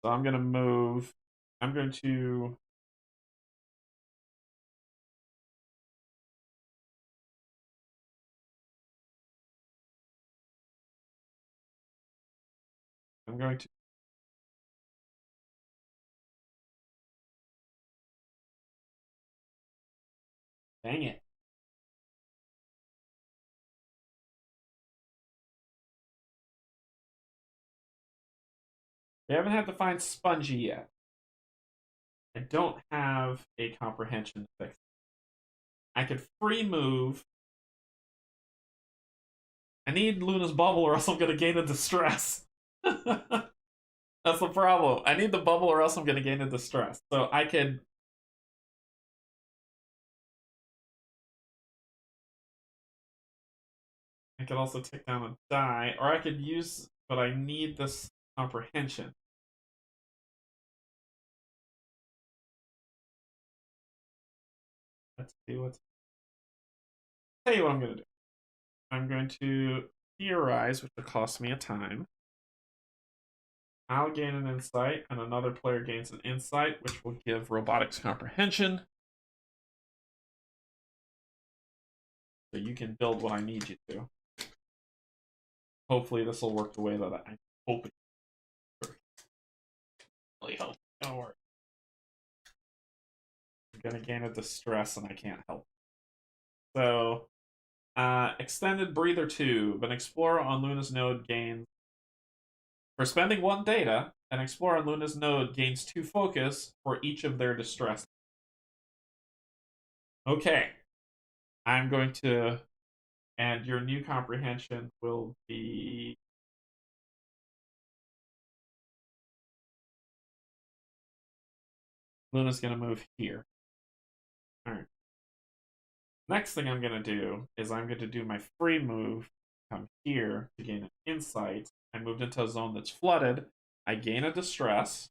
So I'm gonna move. I'm going to dang it. We haven't had to find Spongy yet. I don't have a comprehension fix. I could free move. I need Luna's bubble or else I'm going to gain a distress. That's the problem. I need the bubble or else I'm going to gain a distress. So I could... also take down a die, or I could use... But I need this comprehension. Let's see what's... Tell you what I'm going to do. I'm going to theorize, which will cost me a time. I'll gain an insight, and another player gains an insight, which will give robotics comprehension. So you can build what I need you to. Hopefully this will work the way that I'm hoping. Really hope. Don't worry. I'm gonna gain a distress and I can't help. So, extended breather tube. An explorer on Luna's node gains... For spending 1 data, an explorer on Luna's node gains 2 focus for each of their distress. Okay. I'm going to... And your new comprehension will be... Luna's going to move here. All right. Next thing I'm going to do is I'm going to do my free move, come here to gain an insight. I moved into a zone that's flooded. I gain a distress.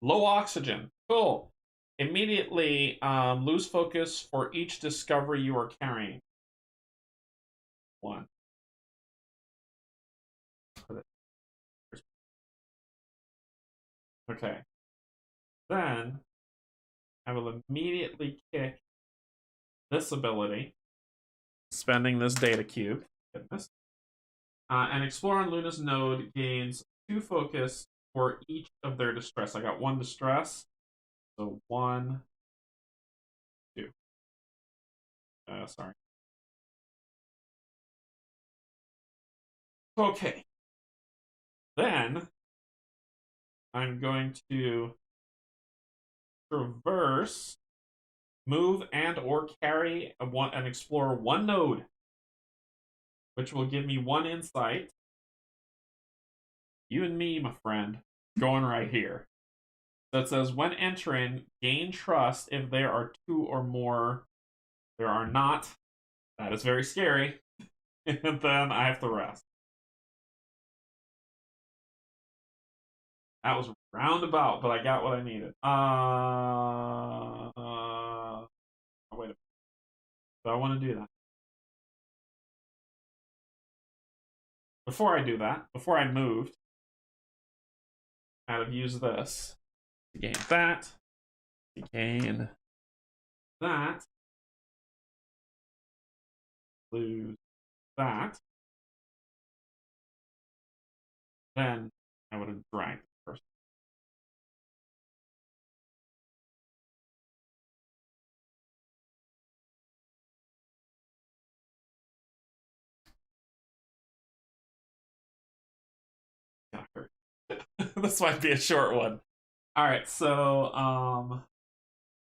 Low oxygen. Cool. Immediately lose focus for each discovery you are carrying. 1. Okay. Then I will immediately kick this ability, spending this data cube. Goodness. And Explorer on Luna's node gains 2 focus for each of their distress. I got 1 distress. So 1, 2. Sorry. Okay. Then I'm going to traverse, move, and or carry and explore one node, which will give me 1 insight. You and me, my friend, going right here. That says when entering, gain trust if there are 2 or more. There are not. That is very scary. And then I have to rest. That was roundabout, but I got what I needed. Wait a minute. Do I want to do that? Before I do that, before I moved, I'd have used this to gain that, to gain that, lose that. Then I would have dragged it first. Got hurt. This might be a short one. All right, so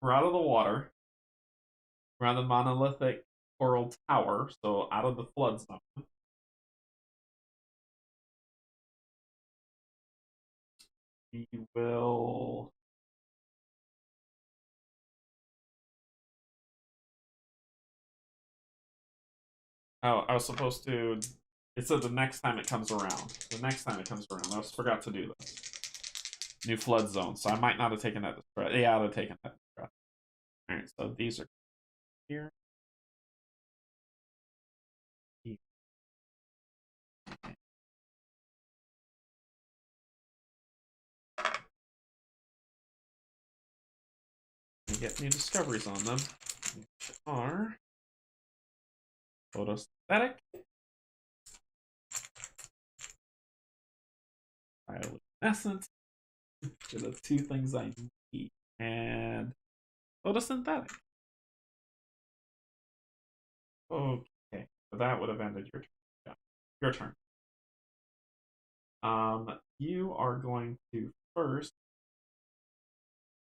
we're out of the water. We're on the monolithic coral tower, so out of the flood zone. We will. Oh, I was supposed to. It said the next time it comes around. The next time it comes around. I forgot to do this. New flood zone, so I might not have taken that. Yeah, I'd have taken that. All right, so these are here. Here. We get new discoveries on them, which are photosynthetic, bioluminescent, which are the 2 things I need, and photosynthetic. Okay, so that would have ended your turn. Yeah, your turn. You are going to first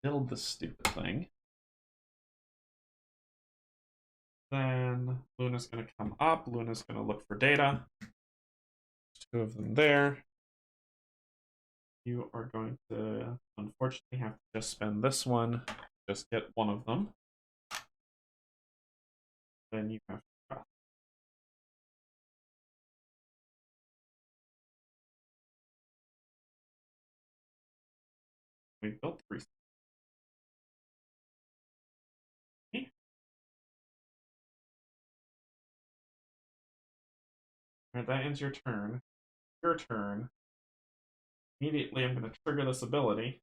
build this stupid thing. Then Luna's going to come up. Luna's going to look for data. 2 of them there. You are going to, unfortunately, have to just spend this one. Just get 1 of them. Then you have to trust. We built 3. Alright, that ends your turn. Your turn. Immediately, I'm going to trigger this ability.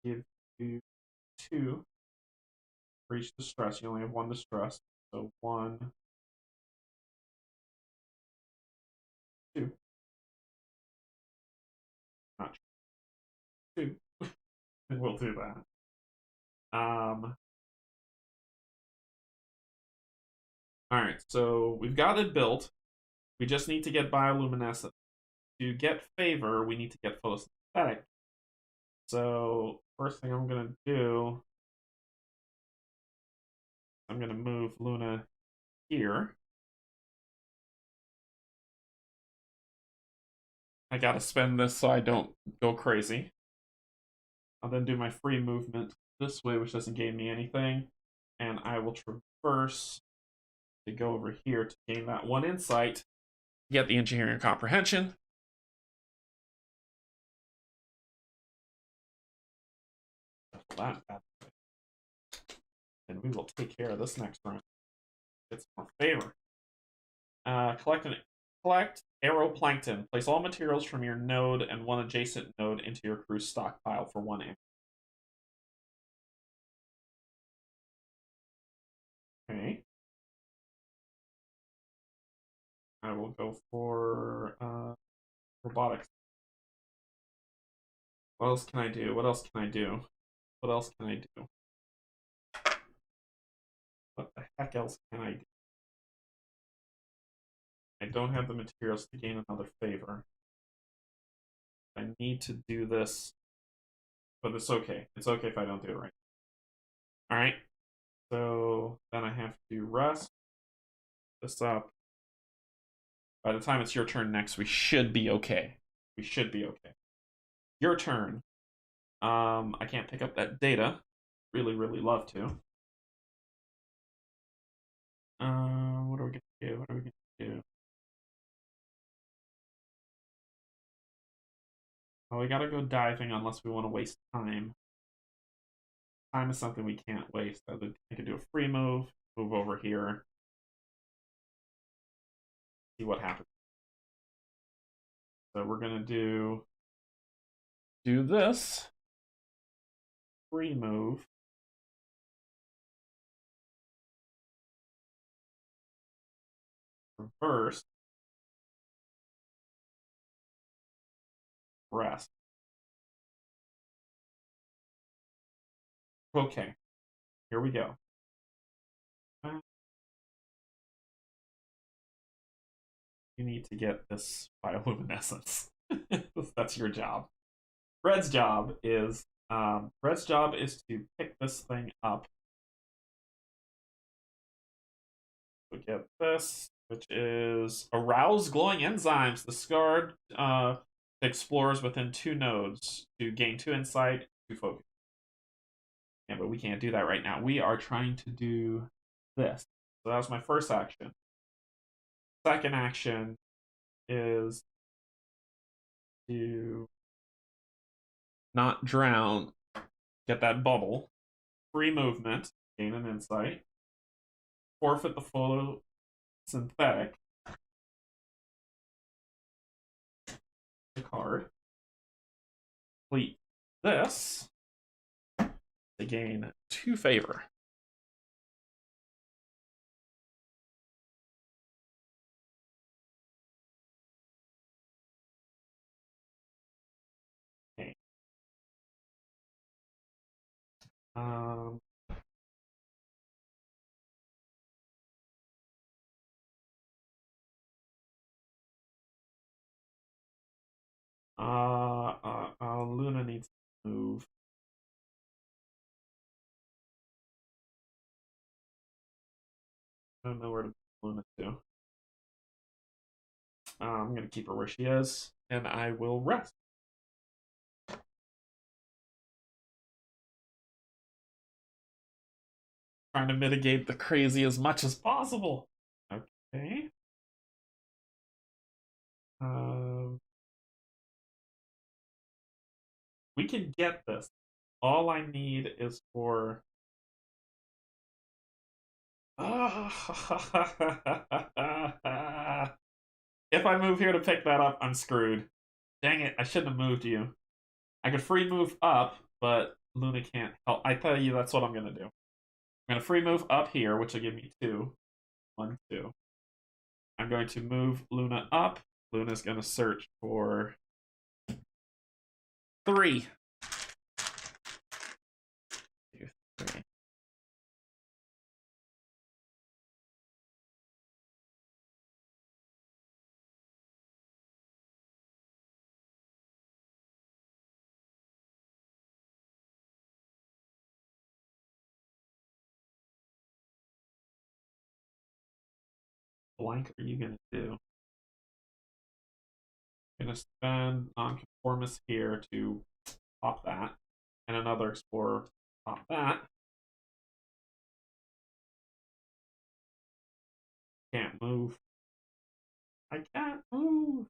Give you 2 for each distress. You only have 1 distress. So 1, 2. Not 2. And we'll do that. Alright, so we've got it built. We just need to get bioluminescent. To get favor, we need to get photosynthetic. So first thing I'm going to do, I'm going to move Luna here. I got to spend this so I don't go crazy. I'll then do my free movement this way, which doesn't gain me anything. And I will traverse to go over here to gain that 1 insight. Get the engineering comprehension. That bad. And we will take care of this next round. It's more favor. Collect aeroplankton. Place all materials from your node and 1 adjacent node into your crew's stockpile for 1 amp. Okay. I will go for robotics. What else can I do? What else can I do? What else can I do? What the heck else can I do? I don't have the materials to gain another favor. I need to do this, but it's okay. It's okay if I don't do it right. All right. So then I have to rest this up. By the time it's your turn next, we should be okay. We should be okay. Your turn. I can't pick up that data. Really, really love to. What are we gonna do? What are we gonna do? Well, we gotta go diving unless we want to waste time. Time is something we can't waste. I could do a free move, move over here, see what happens. So we're gonna do this. Free move. Reverse. Rest. Okay, here we go. You need to get this bioluminescence. That's your job. Red's job is to pick this thing up. We get this, which is arouse glowing enzymes. The scarred explores within 2 nodes to gain 2 insight, 2 focus. Yeah, but we can't do that right now. We are trying to do this. So that was my first action. Second action is to not drown, get that bubble, free movement, gain an insight, forfeit the photosynthetic card, complete this to gain 2 favor. Okay. Um, Luna needs to move. I don't know where to put Luna to. I'm going to keep her where she is, and I will rest. Trying to mitigate the crazy as much as possible. Okay. We can get this. All I need is for. If I move here to pick that up, I'm screwed. Dang it, I shouldn't have moved you. I could free move up, but Luna can't help. I tell you, that's what I'm going to do. I'm going to free move up here, which will give me 2. 1, 2. I'm going to move Luna up. Luna's going to search for 3. 2, 3. Blank are you going to do? I'm going to spend nonconformist here to pop that, and another explorer pop that. Can't move. I can't move.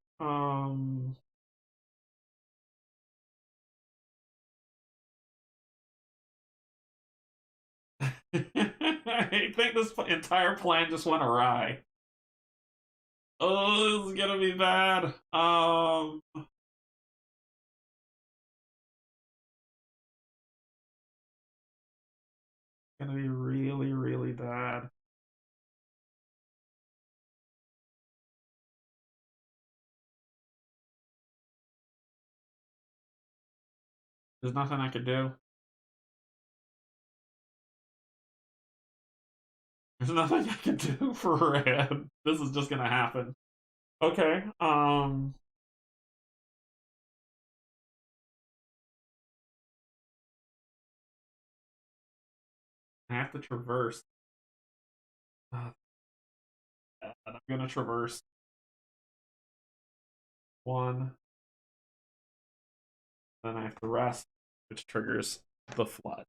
I think this entire plan just went awry. Oh, this is gonna be bad. Gonna be really, really bad. There's nothing I could do. There's nothing I can do for red. This is just gonna happen. Okay. I have to traverse. Uh, I'm gonna traverse one. Then I have to rest, which triggers the flood.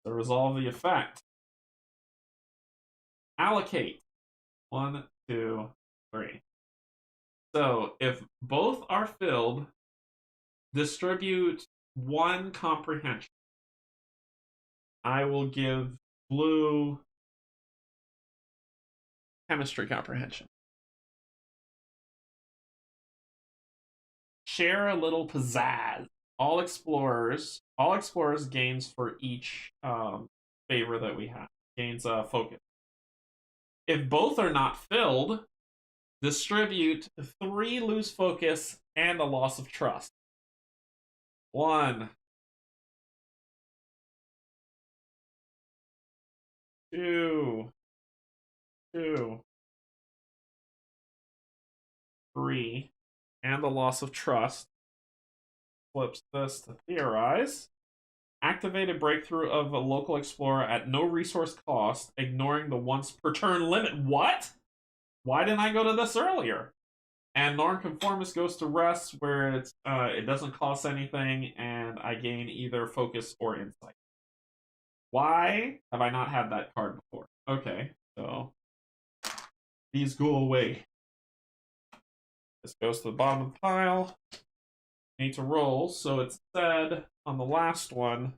To resolve the effect, allocate. 1, 2, 3. So if both are filled, distribute 1 comprehension. I will give blue chemistry comprehension. Share a little pizzazz. All explorers gains for each favor that we have. Gains focus. If both are not filled, distribute 3 lose focus and a loss of trust. 1, 2, 3, and the loss of trust. Flips this to theorize. Activated breakthrough of a local explorer at no resource cost, ignoring the once per turn limit. What? Why didn't I go to this earlier? And nonconformist goes to rest, where it doesn't cost anything, and I gain either focus or insight. Why have I not had that card before? Okay, so these go away. This goes to the bottom of the pile. Need to roll. So it said on the last one,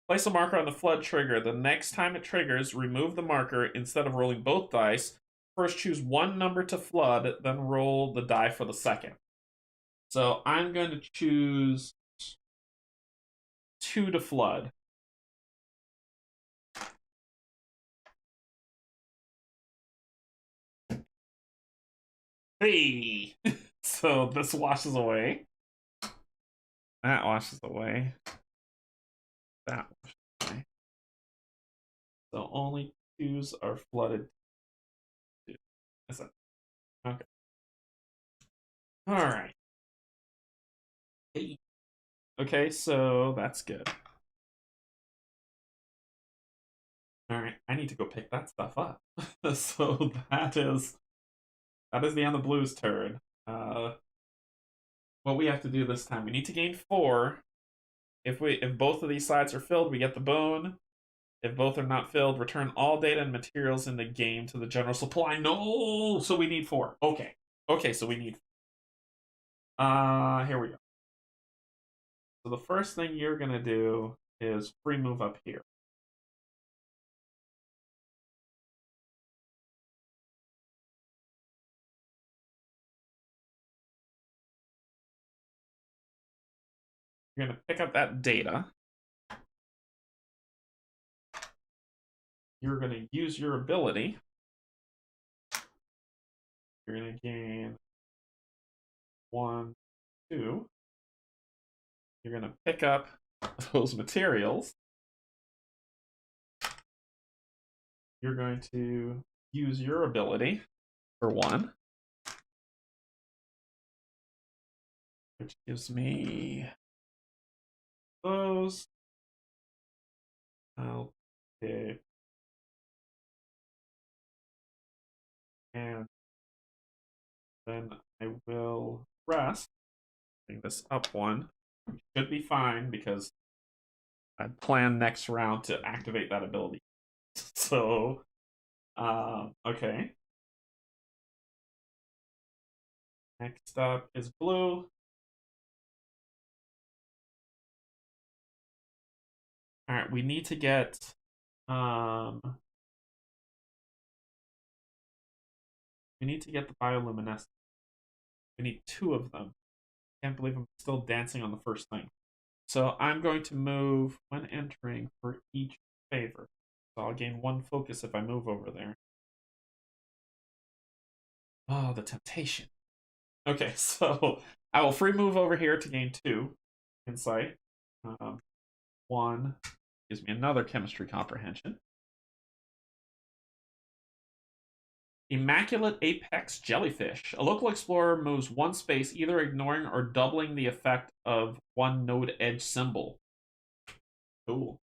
place a marker on the flood trigger. The next time it triggers, remove the marker. Instead of rolling both dice, first choose 1 number to flood, then roll the die for the second. So I'm going to choose 2 to flood. Hey! So this washes away. That washes away. That washes away. So only 2s are flooded. Is that okay? Alright. Hey. Okay, so that's good. Alright, I need to go pick that stuff up. So that is the end of Blue's turn. What we have to do this time, we need to gain 4. If both of these sides are filled, we get the bone. If both are not filled, return all data and materials in the game to the general supply. No, so we need 4. Okay, so we need. Here we go. So the first thing you're gonna do is free move up here. You're gonna pick up that data. You're gonna use your ability. You're gonna gain 1, 2. You're gonna pick up those materials. You're going to use your ability for 1, which gives me those. Okay. And then I will rest. Bring this up 1. Should be fine because I plan next round to activate that ability. So, okay. Next up is blue. All right, we need to get the bioluminescence. We need 2 of them. Can't believe I'm still dancing on the first thing. So I'm going to move when entering for each favor. So I'll gain 1 focus if I move over there. Oh, the temptation. Okay, so I will free move over here to gain 2 insight. 1 gives me another chemistry comprehension. Immaculate Apex Jellyfish. A local explorer moves 1 space, either ignoring or doubling the effect of 1 node edge symbol. Cool.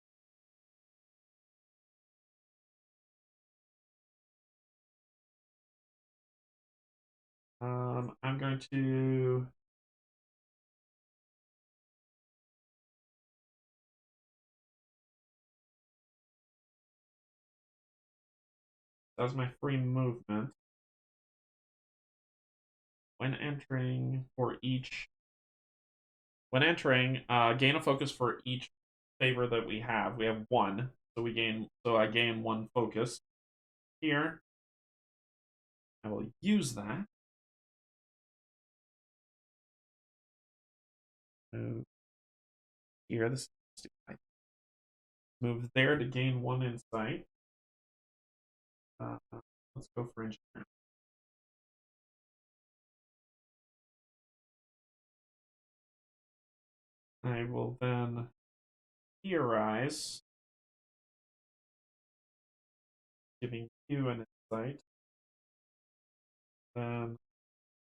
I'm going to... That was my free movement. When entering, gain a focus for each favor that we have. We have 1, so I gain 1 focus. Here, I will use that. Move here, this move there to gain 1 insight. Let's go for engineering. I will then theorize, giving you an insight. Then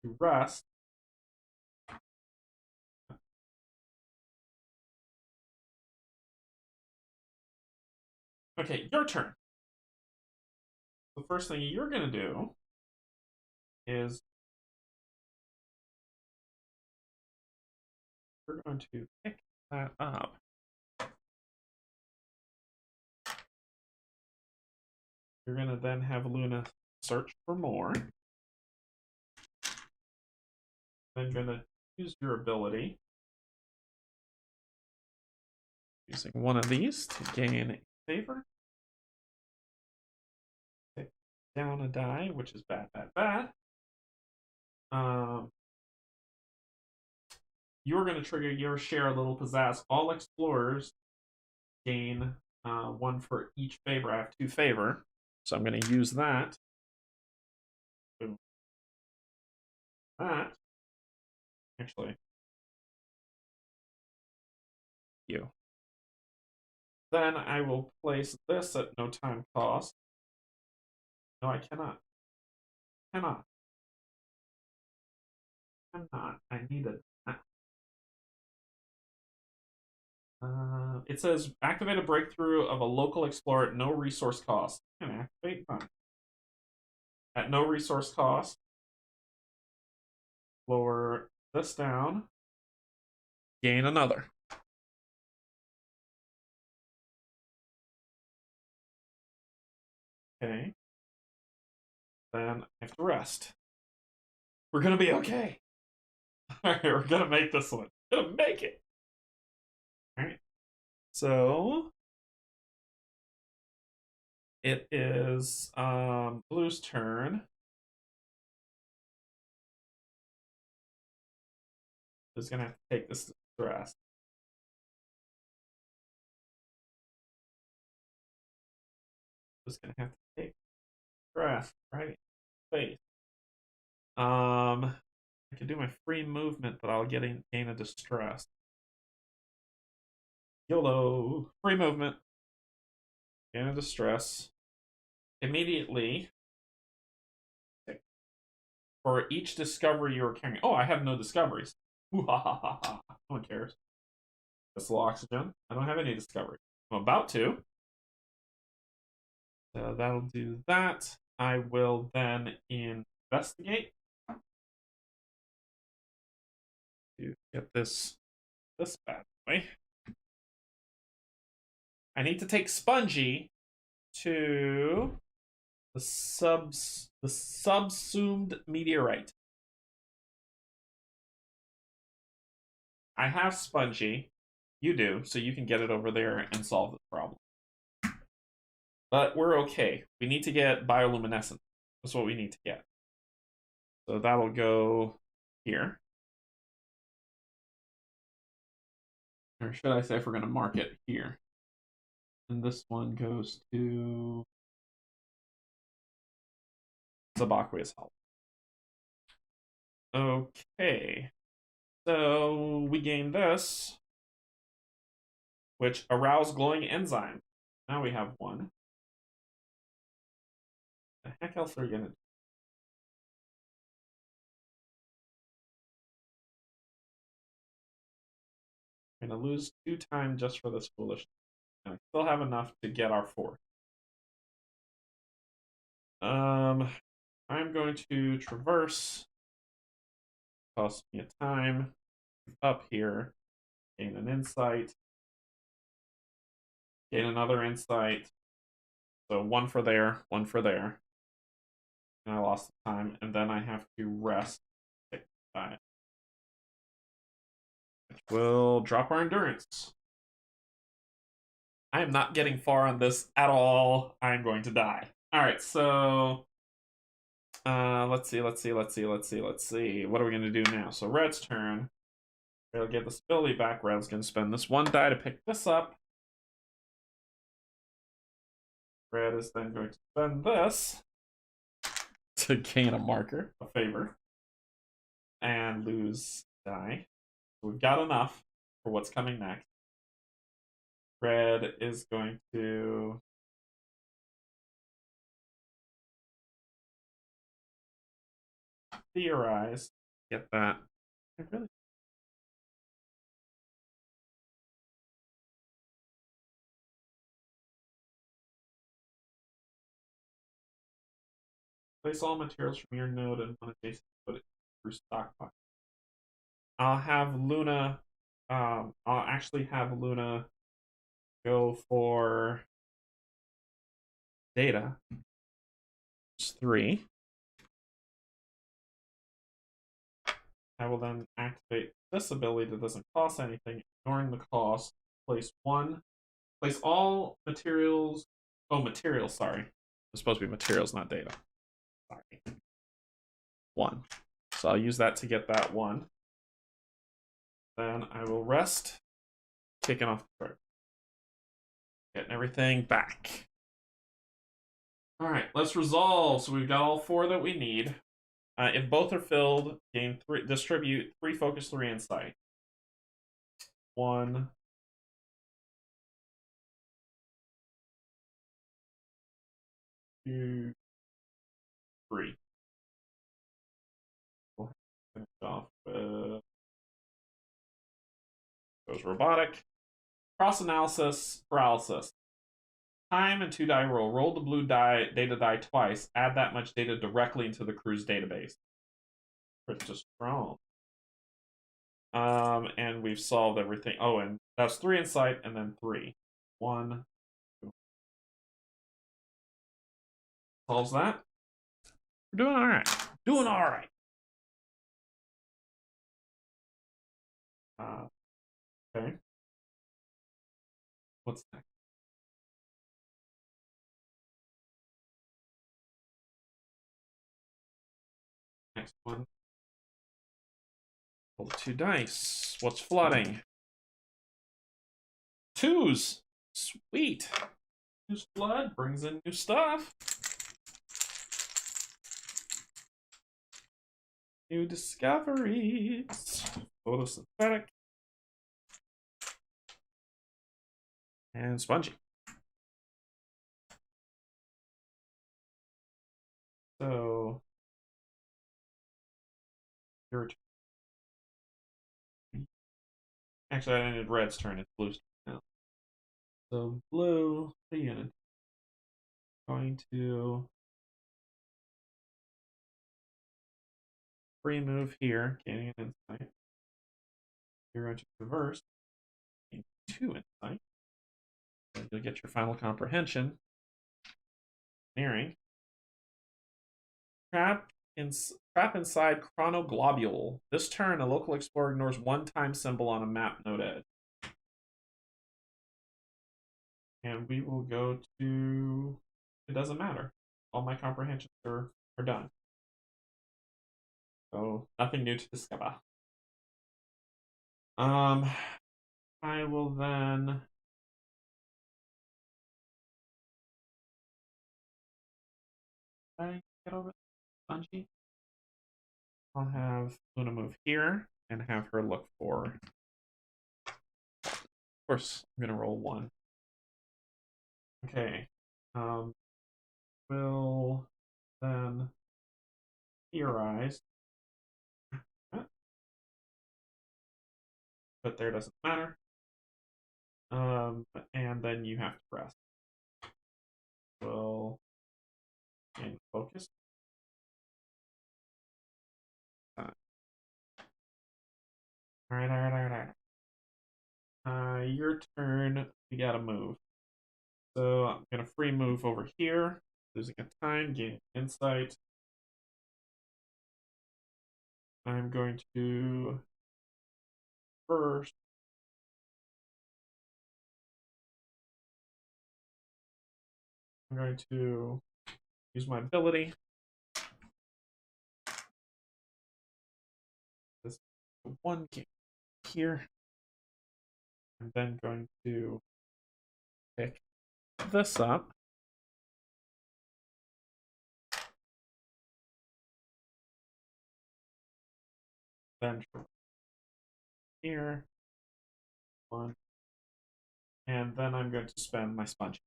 to rest. Okay, your turn. The first thing you're going to do is we're going to pick that up. You're going to then have Luna search for more. Then going to use your ability, using 1 of these to gain a favor. Take down a die, which is bad, bad, bad. You're going to trigger your share a little pizzazz. All explorers gain 1 for each favor. I have 2 favor, so I'm going to use that. Boom. That. Actually, you. Then I will place this at no time cost. No, I cannot. Cannot. I need it. It says activate a breakthrough of a local explorer at no resource cost. Can activate fine. At no resource cost. Lower this down. Gain another. Okay. Then I have to rest. We're gonna be okay. Alright, we're gonna make this one. We're gonna make it. Alright. So it is Blue's turn. Who's gonna have to take this to rest. Who's gonna have to take rest, right? Space. I could do my free movement, but I'll gain a distress. YOLO. Free movement. Gain a distress. Immediately. Okay. For each discovery you are carrying. Oh, I have no discoveries. No one cares. This low oxygen. I don't have any discovery. I'm about to. So that'll do that. I will then investigate. To get this bad boy. I need to take Spongy to the subsumed meteorite. I have Spongy. You do, so you can get it over there and solve the problem. But we're okay. We need to get bioluminescent. That's what we need to get. So that'll go here. Or should I say if we're going to mark it here? And this one goes to Zabakui's help. Okay. So we gain this, which arouse glowing enzyme. Now we have one. The heck else are we gonna do? I'm gonna lose 2 time just for this foolishness. And I still have enough to get our 4th. I'm going to traverse. Cost me a time. Up here. Gain an insight. Gain another insight. So 1 for there, 1 for there. And I lost the time, and then I have to rest. Which will drop our endurance. I am not getting far on this at all. I'm going to die. All right, so let's see. What are we going to do now? So red's turn. They'll get this ability back. Red's going to spend this 1 die to pick this up. Red is then going to spend this to gain a marker, a favor, and lose die. So we've got enough for what's coming next. Red is going to theorize. Get that. I really. Place all materials from your node and one adjacent put it through stockpile. I'll have Luna. I'll actually have Luna go for data. It's 3. I will then activate this ability that doesn't cost anything, ignoring the cost. Place all materials. Oh, materials, sorry. It's supposed to be materials, not data. Sorry. 1. So I'll use that to get that 1. Then I will rest, taking off the card. Getting everything back. Alright, let's resolve. So we've got all 4 that we need. If both are filled, gain 3, distribute 3 focus, 3 insight. 1. 2, 3. We'll finish off with goes robotic. Cross analysis, paralysis. Time and 2 die roll. Roll the blue die data die twice. Add that much data directly into the crew's database. It's just strong. And we've solved everything. Oh, and that's 3 insight and then 3. 1, 2. Solves that. We're doing all right. Doing all right. Okay. What's next? Next one. Roll 2 dice. What's flooding? 2s. Sweet. 2's flood brings in new stuff. New discoveries. Photosynthetic. And spongy. So your turn. Actually, I ended red's turn. It's blue's turn now. So blue, the unit. Going to free move here, gaining an insight. You're going to reverse, gain 2 insight. And you'll get your final comprehension. Nearing. Trap inside chronoglobule. This turn, a local explorer ignores 1 time symbol on a map node edge. And we will go to. It doesn't matter. All my comprehensions are done. So nothing new to discover. I will then. I get over Canje. I'll have Luna move here. and have her look for. Of course, I'm gonna roll 1. Okay. Will then theorize. But there doesn't matter. And then you have to rest. Will gain focus. All right. Your turn. We gotta move. So I'm gonna free move over here. Losing a time, gaining insight. I'm going to first. I'm going to use my ability. This 1 game here. I'm then going to pick this up. Then here. 1. And then I'm going to spend my sponge.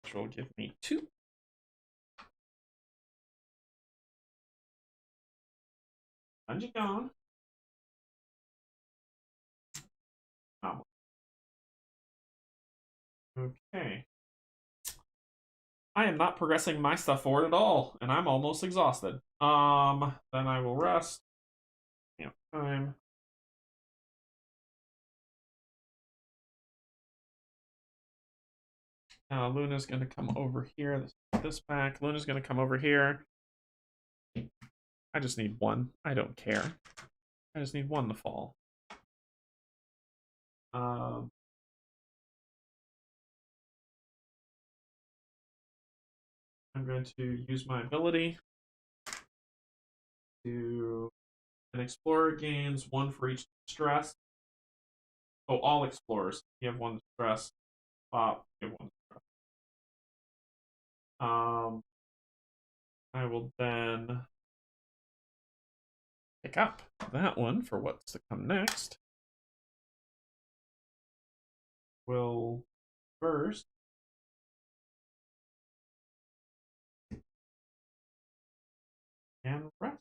Which will give me 2. Sponge gone. Oh. Okay. I am not progressing my stuff forward at all, and I'm almost exhausted. Then I will rest. Yeah, time. Luna's gonna come over here. This back. Luna's gonna come over here. I just need 1. I don't care. I just need 1 to fall. I'm going to use my ability to an explorer gains 1 for each stress. Oh, all explorers. You have 1 stress. Pop, you have 1 stress. I will then pick up that one for what's to come next. Will first and rest.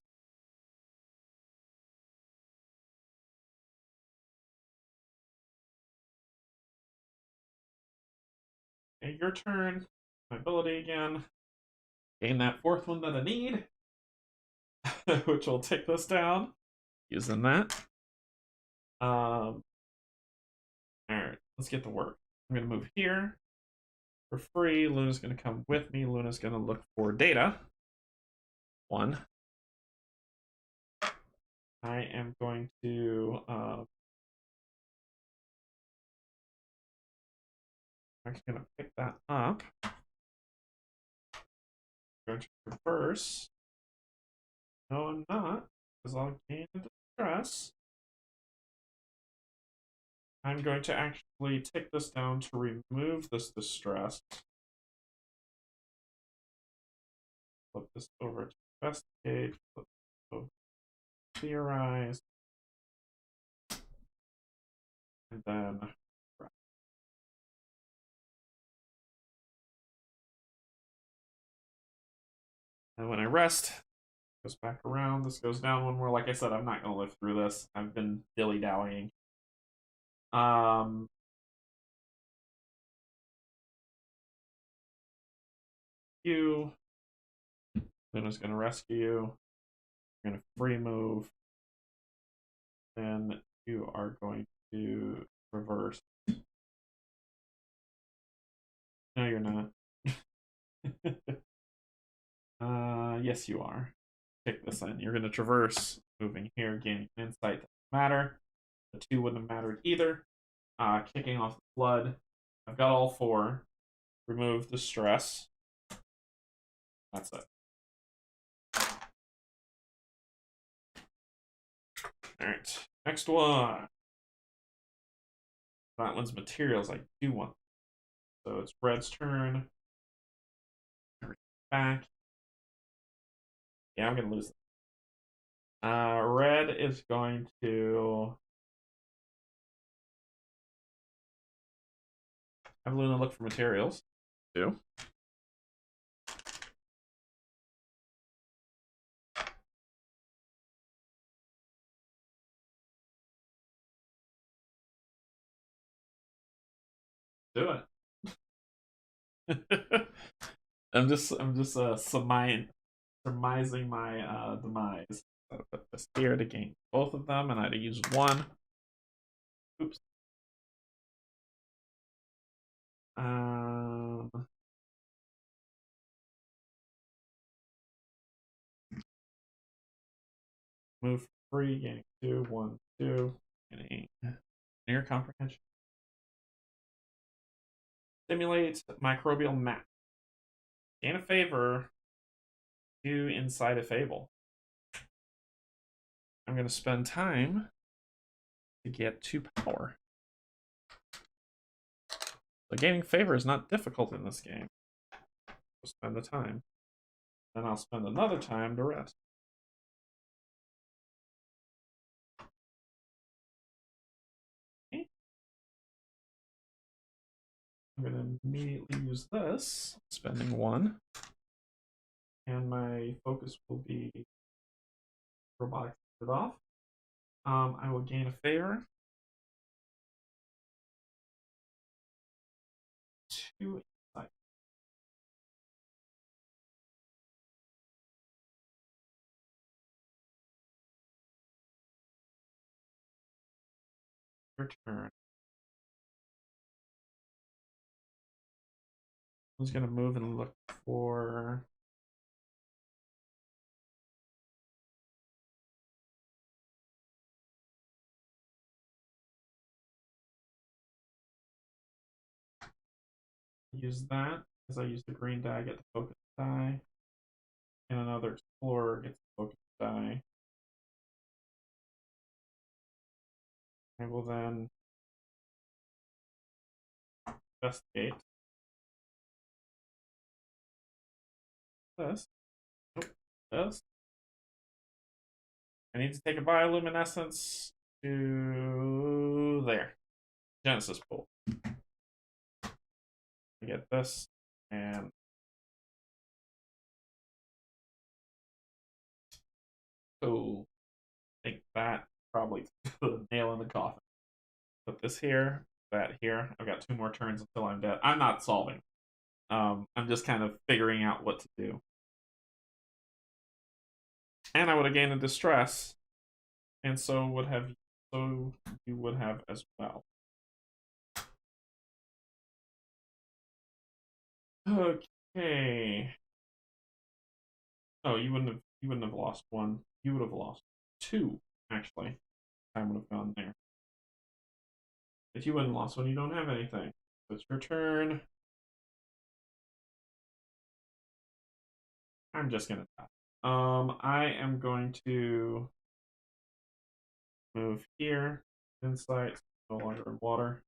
Okay, your turn. My ability again. Gain that 4th one that I need, which will take this down. Using that. All right, let's get to work. I'm gonna move here for free. Luna's gonna come with me. Luna's gonna look for data. 1. I am going to I'm gonna pick that up. I'm going to reverse. No, I'm not, because I'll gain distress. I'm going to actually take this down to remove this distress. Flip this over to investigate. Flip this over to theorize. And then and when I rest, it goes back around. This goes down one more. Like I said, I'm not going to live through this. I've been dilly-dallying. You. Luna's going to rescue you. You're going to free move. Then you are going to reverse. No, you're not. Yes, you are. Take this in. You're going to traverse, moving here, gaining insight. Doesn't matter. The 2 wouldn't have mattered either. Kicking off the flood. I've got all 4. Remove the stress. That's it. Alright. Next one. That one's materials. I do want. So it's Red's turn. Back. Yeah, I'm going to lose. Red is going to have Luna look for materials. Do it. I'm just surmising my demise. So put this here to gain both of them, and I had to use one. Oops. Um, move free, gaining 2, 1, 2, gaining near comprehension. Stimulate microbial map. Gain a favor. 2 inside a fable. I'm going to spend time to get 2 power. So gaining favor is not difficult in this game. We'll spend the time. Then I'll spend another time to rest. Okay. I'm going to immediately use this, spending 1. And my focus will be robotics off. I will gain a favor. 2 insight. Your turn. Who's going to move and look for... Use that, because I use the green die, get the focus die. And another explorer gets the focus die. I will then investigate this. Nope, this. I need to take a bioluminescence to there. Genesis pool. I get this, and so I think that probably the nail in the coffin. Put this here, that here. I've got 2 more turns until I'm dead. I'm not solving. I'm just kind of figuring out what to do. And I would have gained a distress, and so you would have as well. Okay. Oh, you wouldn't have lost 1. You would have lost 2, actually. Time would have gone there. If you wouldn't have lost 1, you don't have anything. So it's your turn. I'm just gonna die. I am going to move here. Insight, no longer in water.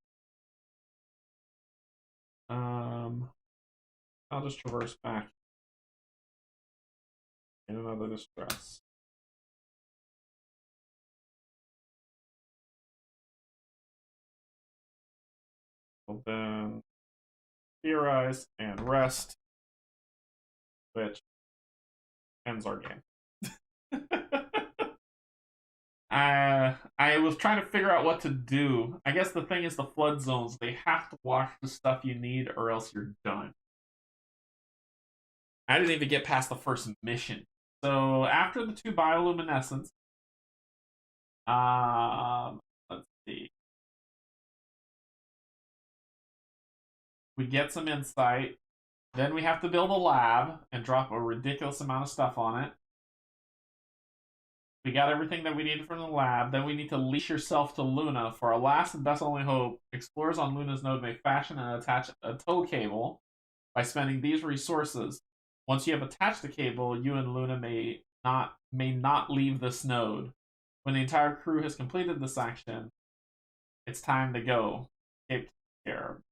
I'll just traverse back in another distress. We'll then theorize and rest, which ends our game. I was trying to figure out what to do. I guess the thing is the flood zones, they have to wash the stuff you need or else you're done. I didn't even get past the first mission. So after the 2 bioluminescence, let's see. We get some insight. Then we have to build a lab and drop a ridiculous amount of stuff on it. We got everything that we needed from the lab. Then we need to leash yourself to Luna. For our last and best only hope, explorers on Luna's node may fashion and attach a tow cable by spending these resources. Once you have attached the cable, you and Luna may not leave this node. When the entire crew has completed this action, it's time to go. Take care.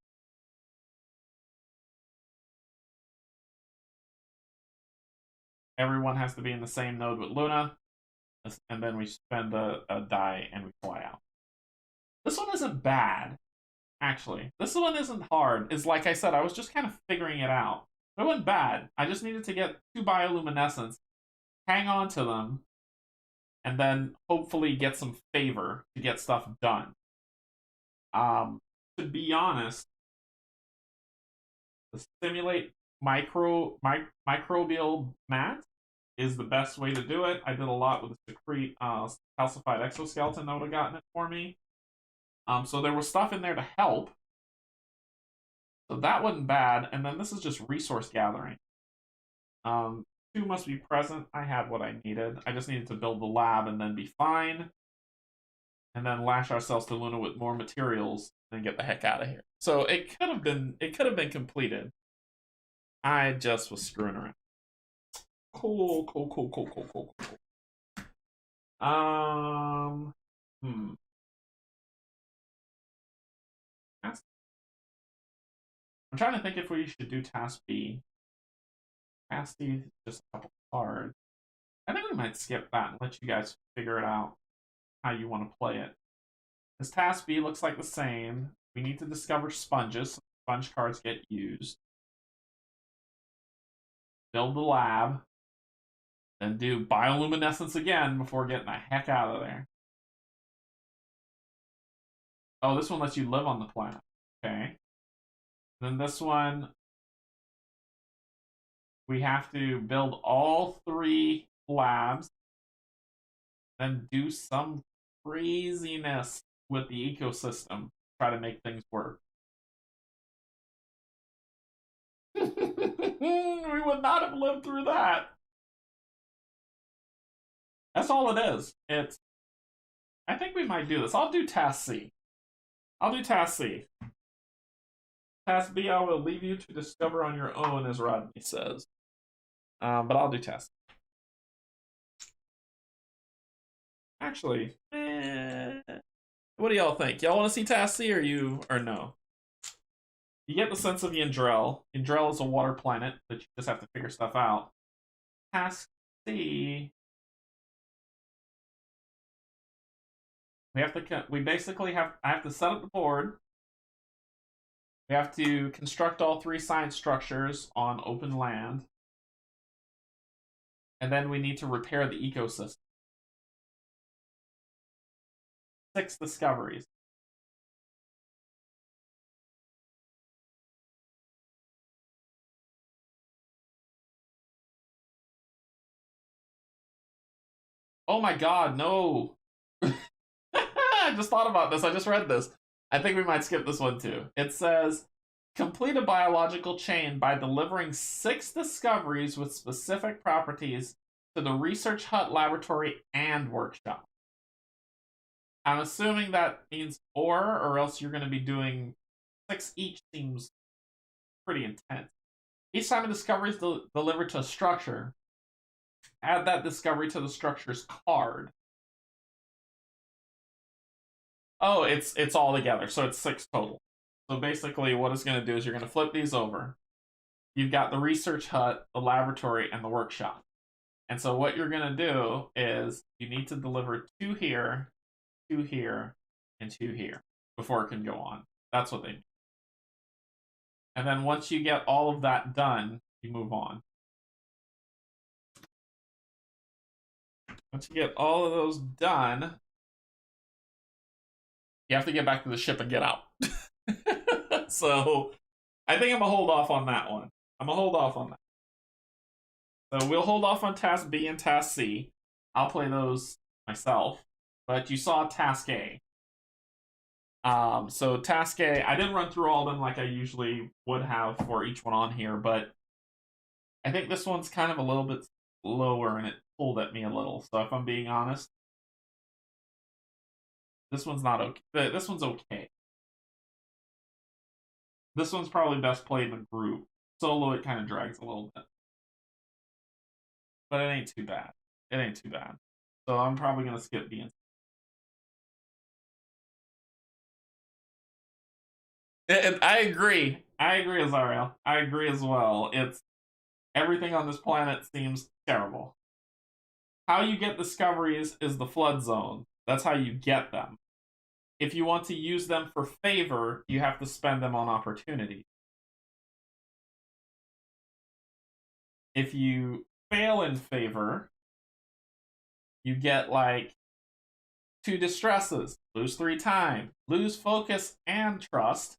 Everyone has to be in the same node with Luna. and then we spend a die and we fly out. This one isn't bad, actually. This one isn't hard. It's like I said, I was just kind of figuring it out. It wasn't bad. I just needed to get 2 bioluminescents, hang on to them, and then hopefully get some favor to get stuff done. To be honest, the simulate microbial mat is the best way to do it. I did a lot with the secrete calcified exoskeleton that would have gotten it for me. So there was stuff in there to help. So that wasn't bad. And then this is just resource gathering. 2 must be present. I had what I needed. I just needed to build the lab and then be fine. And then lash ourselves to Luna with more materials and get the heck out of here. So it could have been completed. I just was screwing around. Cool. I'm trying to think if we should do task B. Task D, just a couple cards. I think we might skip that and let you guys figure it out how you want to play it. This task B looks like the same. We need to discover sponges. So sponge cards get used. Build the lab. Then do bioluminescence again before getting the heck out of there. Oh, this one lets you live on the planet. Okay. Then this one, we have to build all 3 labs. Then do some craziness with the ecosystem. Try to make things work. We would not have lived through that. That's all it is. I think we might do this. I'll do task C. Task B, I will leave you to discover on your own, as Rodney says. But I'll do task. Actually, what do y'all think? Y'all want to see task C or no? You get the sense of Yandrell. Yandrell is a water planet that you just have to figure stuff out. Task C. I have to set up the board. We have to construct all 3 science structures on open land. And then we need to repair the ecosystem. 6 discoveries. Oh my god, no! I just thought about this. I just read this. I think we might skip this one too. It says, complete a biological chain by delivering 6 discoveries with specific properties to the research hut, laboratory, and workshop. I'm assuming that means or else you're going to be doing 6 each. Seems pretty intense. Each time a discovery is delivered to a structure, add that discovery to the structure's card. Oh, it's all together, so it's 6 total. So basically what it's going to do is you're going to flip these over. You've got the research hut, the laboratory, and the workshop. And so what you're going to do is you need to deliver 2 here, 2 here, and 2 here before it can go on. That's what they mean. And then once you get all of that done, you move on. Once you get all of those done, you have to get back to the ship and get out. So I think I'm going to hold off on that one. So we'll hold off on task B and task C. I'll play those myself. But you saw task A. So task A, I didn't run through all of them like I usually would have for each one on here, but I think this one's kind of a little bit slower and it pulled at me a little. So if I'm being honest, this one's not okay. This one's okay. This one's probably best played in a group. Solo, it kind of drags a little bit. But it ain't too bad. So I'm probably going to skip B and C. I agree, Azariel. I agree as well. Everything on this planet seems terrible. How you get discoveries is the flood zone. That's how you get them. If you want to use them for favor, you have to spend them on opportunity. If you fail in favor, you get like 2 distresses, lose 3 time, lose focus and trust.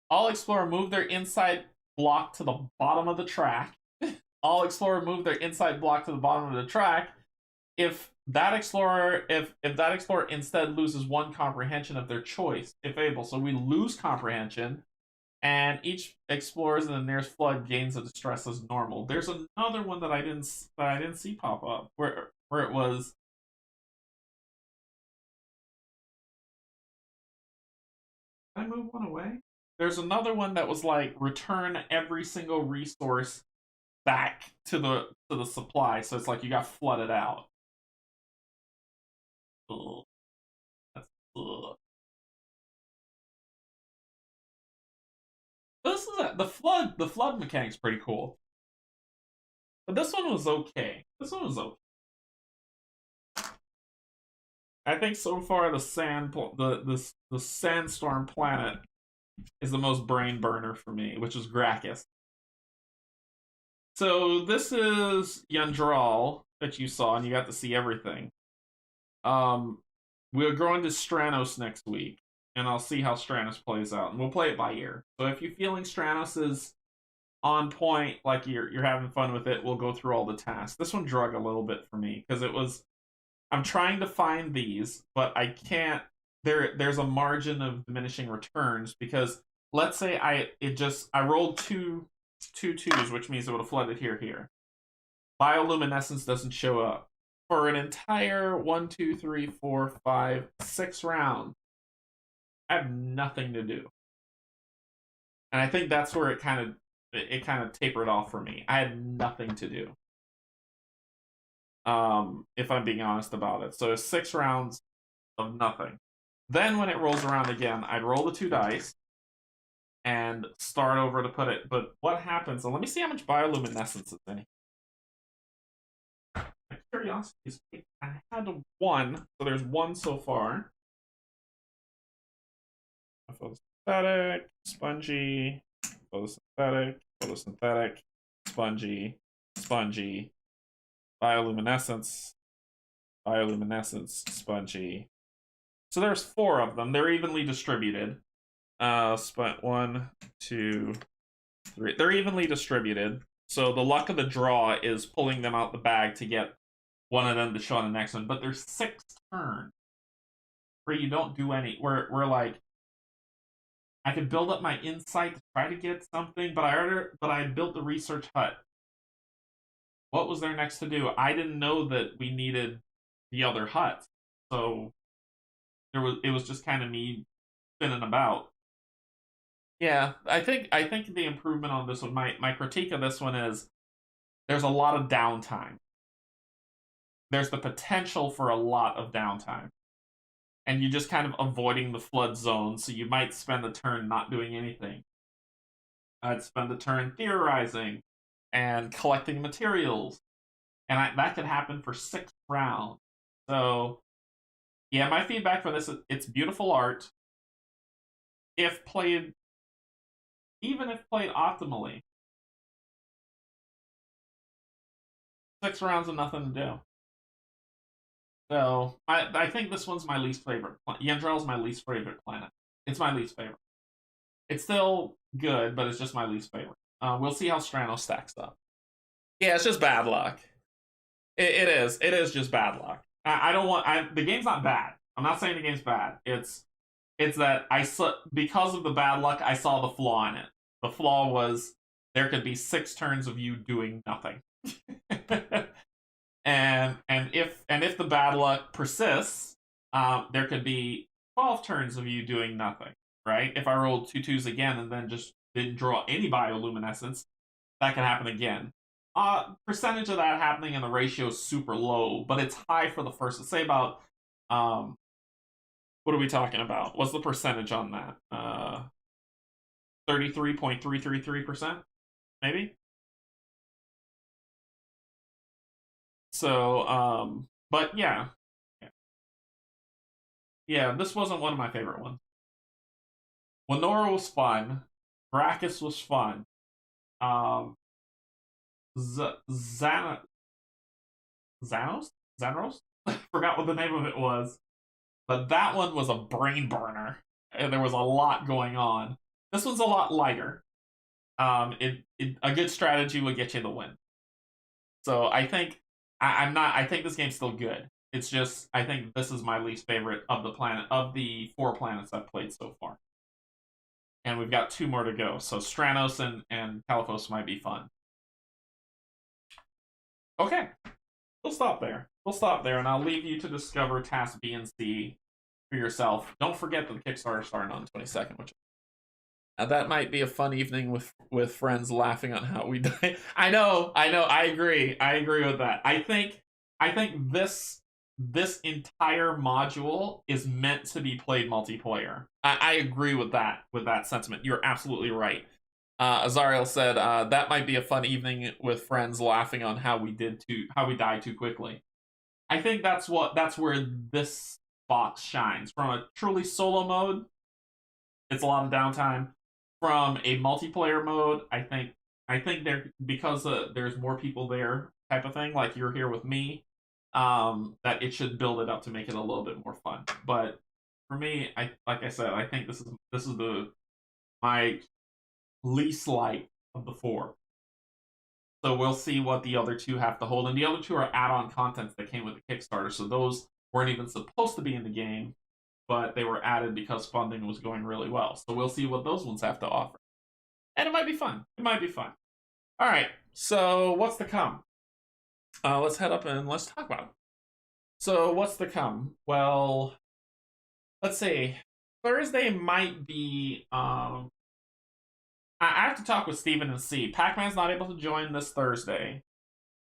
All explorer move their inside block to the bottom of the track. All explorer move their inside block to the bottom of the track. If that explorer instead loses 1 comprehension of their choice, if able. So we lose comprehension, and each explorers in the nearest flood gains a distress as normal. There's another one that I didn't see pop up where it was. Did I move one away? There's another one that was like return every single resource back to the supply, so it's like you got flooded out. Ugh. That's, ugh. This is the flood mechanic's pretty cool, but this one was okay. This one was okay. I think so far the sandstorm planet is the most brain burner for me, which is Gracchus. So this is Yandral that you saw, and you got to see everything. We're going to Stranos next week, and I'll see how Stranos plays out, and we'll play it by ear. So if you're feeling Stranos is on point, like you're having fun with it, we'll go through all the tasks. This one drug a little bit for me because it was. I'm trying to find these, but I can't. There's a margin of diminishing returns because let's say I rolled two twos, which means it would have flooded here. Bioluminescence doesn't show up for an entire 1, 2, 3, 4, 5, 6 rounds. I have nothing to do, and I think that's where it kind of tapered off for me. I had nothing to do. If I'm being honest about it. So 6 rounds of nothing. Then when it rolls around again, I'd roll the 2 dice and start over to put it. But what happens? So let me see how much bioluminescence is in here. My curiosity is I had 1, so there's 1 so far. Photosynthetic, spongy, photosynthetic, spongy, bioluminescence, spongy. So there's 4 of them. They're evenly distributed. 1, 2, 3. They're evenly distributed. So the luck of the draw is pulling them out the bag to get one of them to show on the next one. But there's 6 turns where you don't do any. Where like I could build up my insight to try to get something, but I built the research hut. What was there next to do? I didn't know that we needed the other hut, so it was just kind of me spinning about. Yeah, I think the improvement on this one, my critique of this one is there's a lot of downtime. There's the potential for a lot of downtime. And you're just kind of avoiding the flood zone, so you might spend the turn not doing anything. I'd spend the turn theorizing and collecting materials. And that could happen for 6 rounds. So, yeah, my feedback for this is it's beautiful art. Even if played optimally, 6 rounds of nothing to do. So, I think this one's my least favorite. Yandral's my least favorite planet. It's my least favorite. It's still good, but it's just my least favorite. We'll see how Stranos stacks up. Yeah, it's just bad luck. It is. It is just bad luck. I don't want. The game's not bad. I'm not saying the game's bad. It's that because of the bad luck, I saw the flaw in it. The flaw was there could be 6 turns of you doing nothing. and if the bad luck persists, there could be 12 turns of you doing nothing. Right? If I rolled 2 2s again and then just didn't draw any bioluminescence, that can happen again. Percentage of that happening in the ratio is super low, but it's high for the first. Let's say about what are we talking about? What's the percentage on that? 33.333%, 33.333%, maybe. So, but yeah, yeah, this wasn't one of my favorite ones. Lenora was fun. Brachus was fun. Um, Xana Xanos? Xanos? I forgot what the name of it was. But that one was a brain burner. And there was a lot going on. This one's a lot lighter. A good strategy would get you the win. So I think I'm not. I think this game's still good. It's just I think this is my least favorite of the 4 planets I've played so far. And we've got 2 more to go. So Stranos and Caliphos might be fun. Okay, we'll stop there. We'll stop there, and I'll leave you to discover Task B and C for yourself. Don't forget that the Kickstarter starting on the 22nd, which that might be a fun evening with friends laughing on how we die. I know. I agree with that. I think this entire module is meant to be played multiplayer. I agree with that sentiment. You're absolutely right. Azariel said that might be a fun evening with friends laughing on how we died too quickly. I think that's where this box shines. From a truly solo mode, it's a lot of downtime. From a multiplayer mode, I think there because there's more people there type of thing, like you're here with me, that it should build it up to make it a little bit more fun. But for me, like I said, I think this is my least like of the 4. So we'll see what the other 2 have to hold. And the other 2 are add-on contents that came with the Kickstarter. So those weren't even supposed to be in the game, but they were added because funding was going really well. So we'll see what those ones have to offer. And it might be fun. It might be fun. All right. So what's to come? Let's head up and let's talk about it. So what's to come? Well, let's see. Thursday might be I have to talk with Steven and see. Pac-Man's not able to join this Thursday.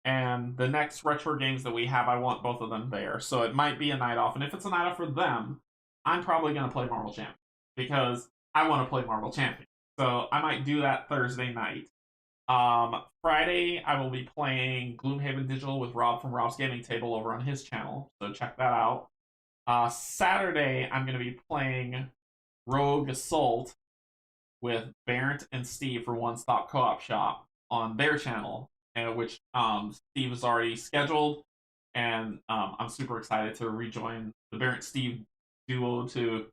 And the next retro games that we have, I want both of them there. So it might be a night off. And if it's a night off for them, I'm probably going to play Marvel Champion. Because I want to play Marvel Champion. So I might do that Thursday night. Friday, I will be playing Gloomhaven Digital with Rob from Rob's Gaming Table over on his channel. So check that out. Saturday, I'm going to be playing Rogue Assault with Barrett and Steve for One Stop Co-op Shop on their channel, which Steve is already scheduled, and I'm super excited to rejoin the Barrett Steve duo to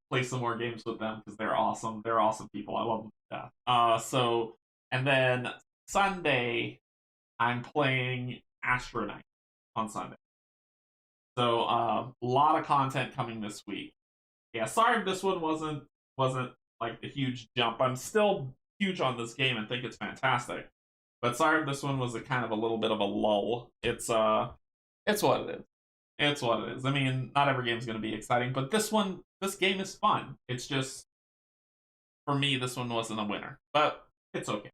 play some more games with them because they're awesome. They're awesome people. I love them to death. And then Sunday, I'm playing Astronaut on Sunday. So a lot of content coming this week. Yeah, sorry if this one wasn't like a huge jump. I'm still huge on this game and think it's fantastic. But sorry if this one was a kind of a little bit of a lull. It's what it is. It's what it is. I mean, not every game's gonna be exciting, but this game is fun. It's just for me, this one wasn't a winner. But it's okay.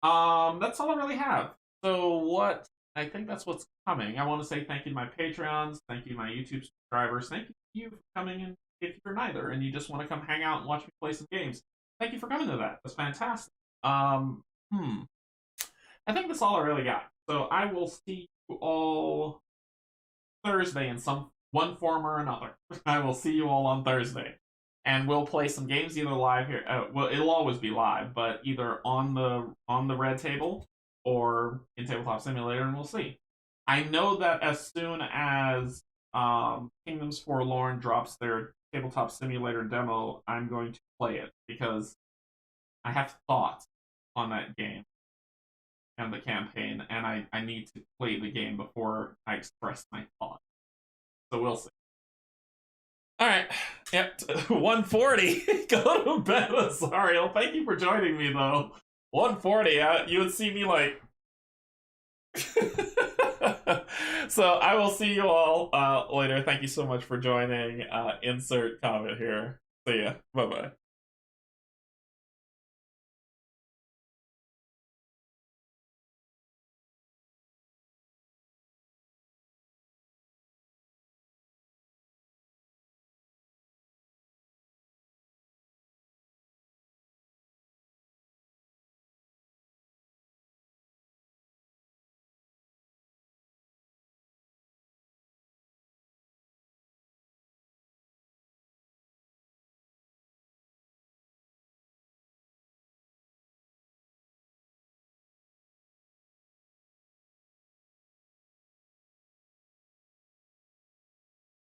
That's all I really have. So I think that's what's coming. I want to say thank you to my Patreons, thank you to my YouTube subscribers, thank you for coming in if you're neither and you just want to come hang out and watch me play some games. Thank you for coming to that. That's fantastic. I think that's all I really got. So I will see you all Thursday in one form or another. I will see you all on Thursday. And we'll play some games either live here. Well, it'll always be live, but either on the Red Table or in Tabletop Simulator, and we'll see. I know that as soon as Kingdoms Forlorn drops their Tabletop Simulator demo, I'm going to play it because I have thoughts on that game and the campaign, and I need to play the game before I express my thoughts. So we'll see. All right. Yep. 140. Go to bed, Azariel. Thank you for joining me, though. 140. You would see me like. So I will see you all later. Thank you so much for joining. Insert comment here. See ya. Bye bye.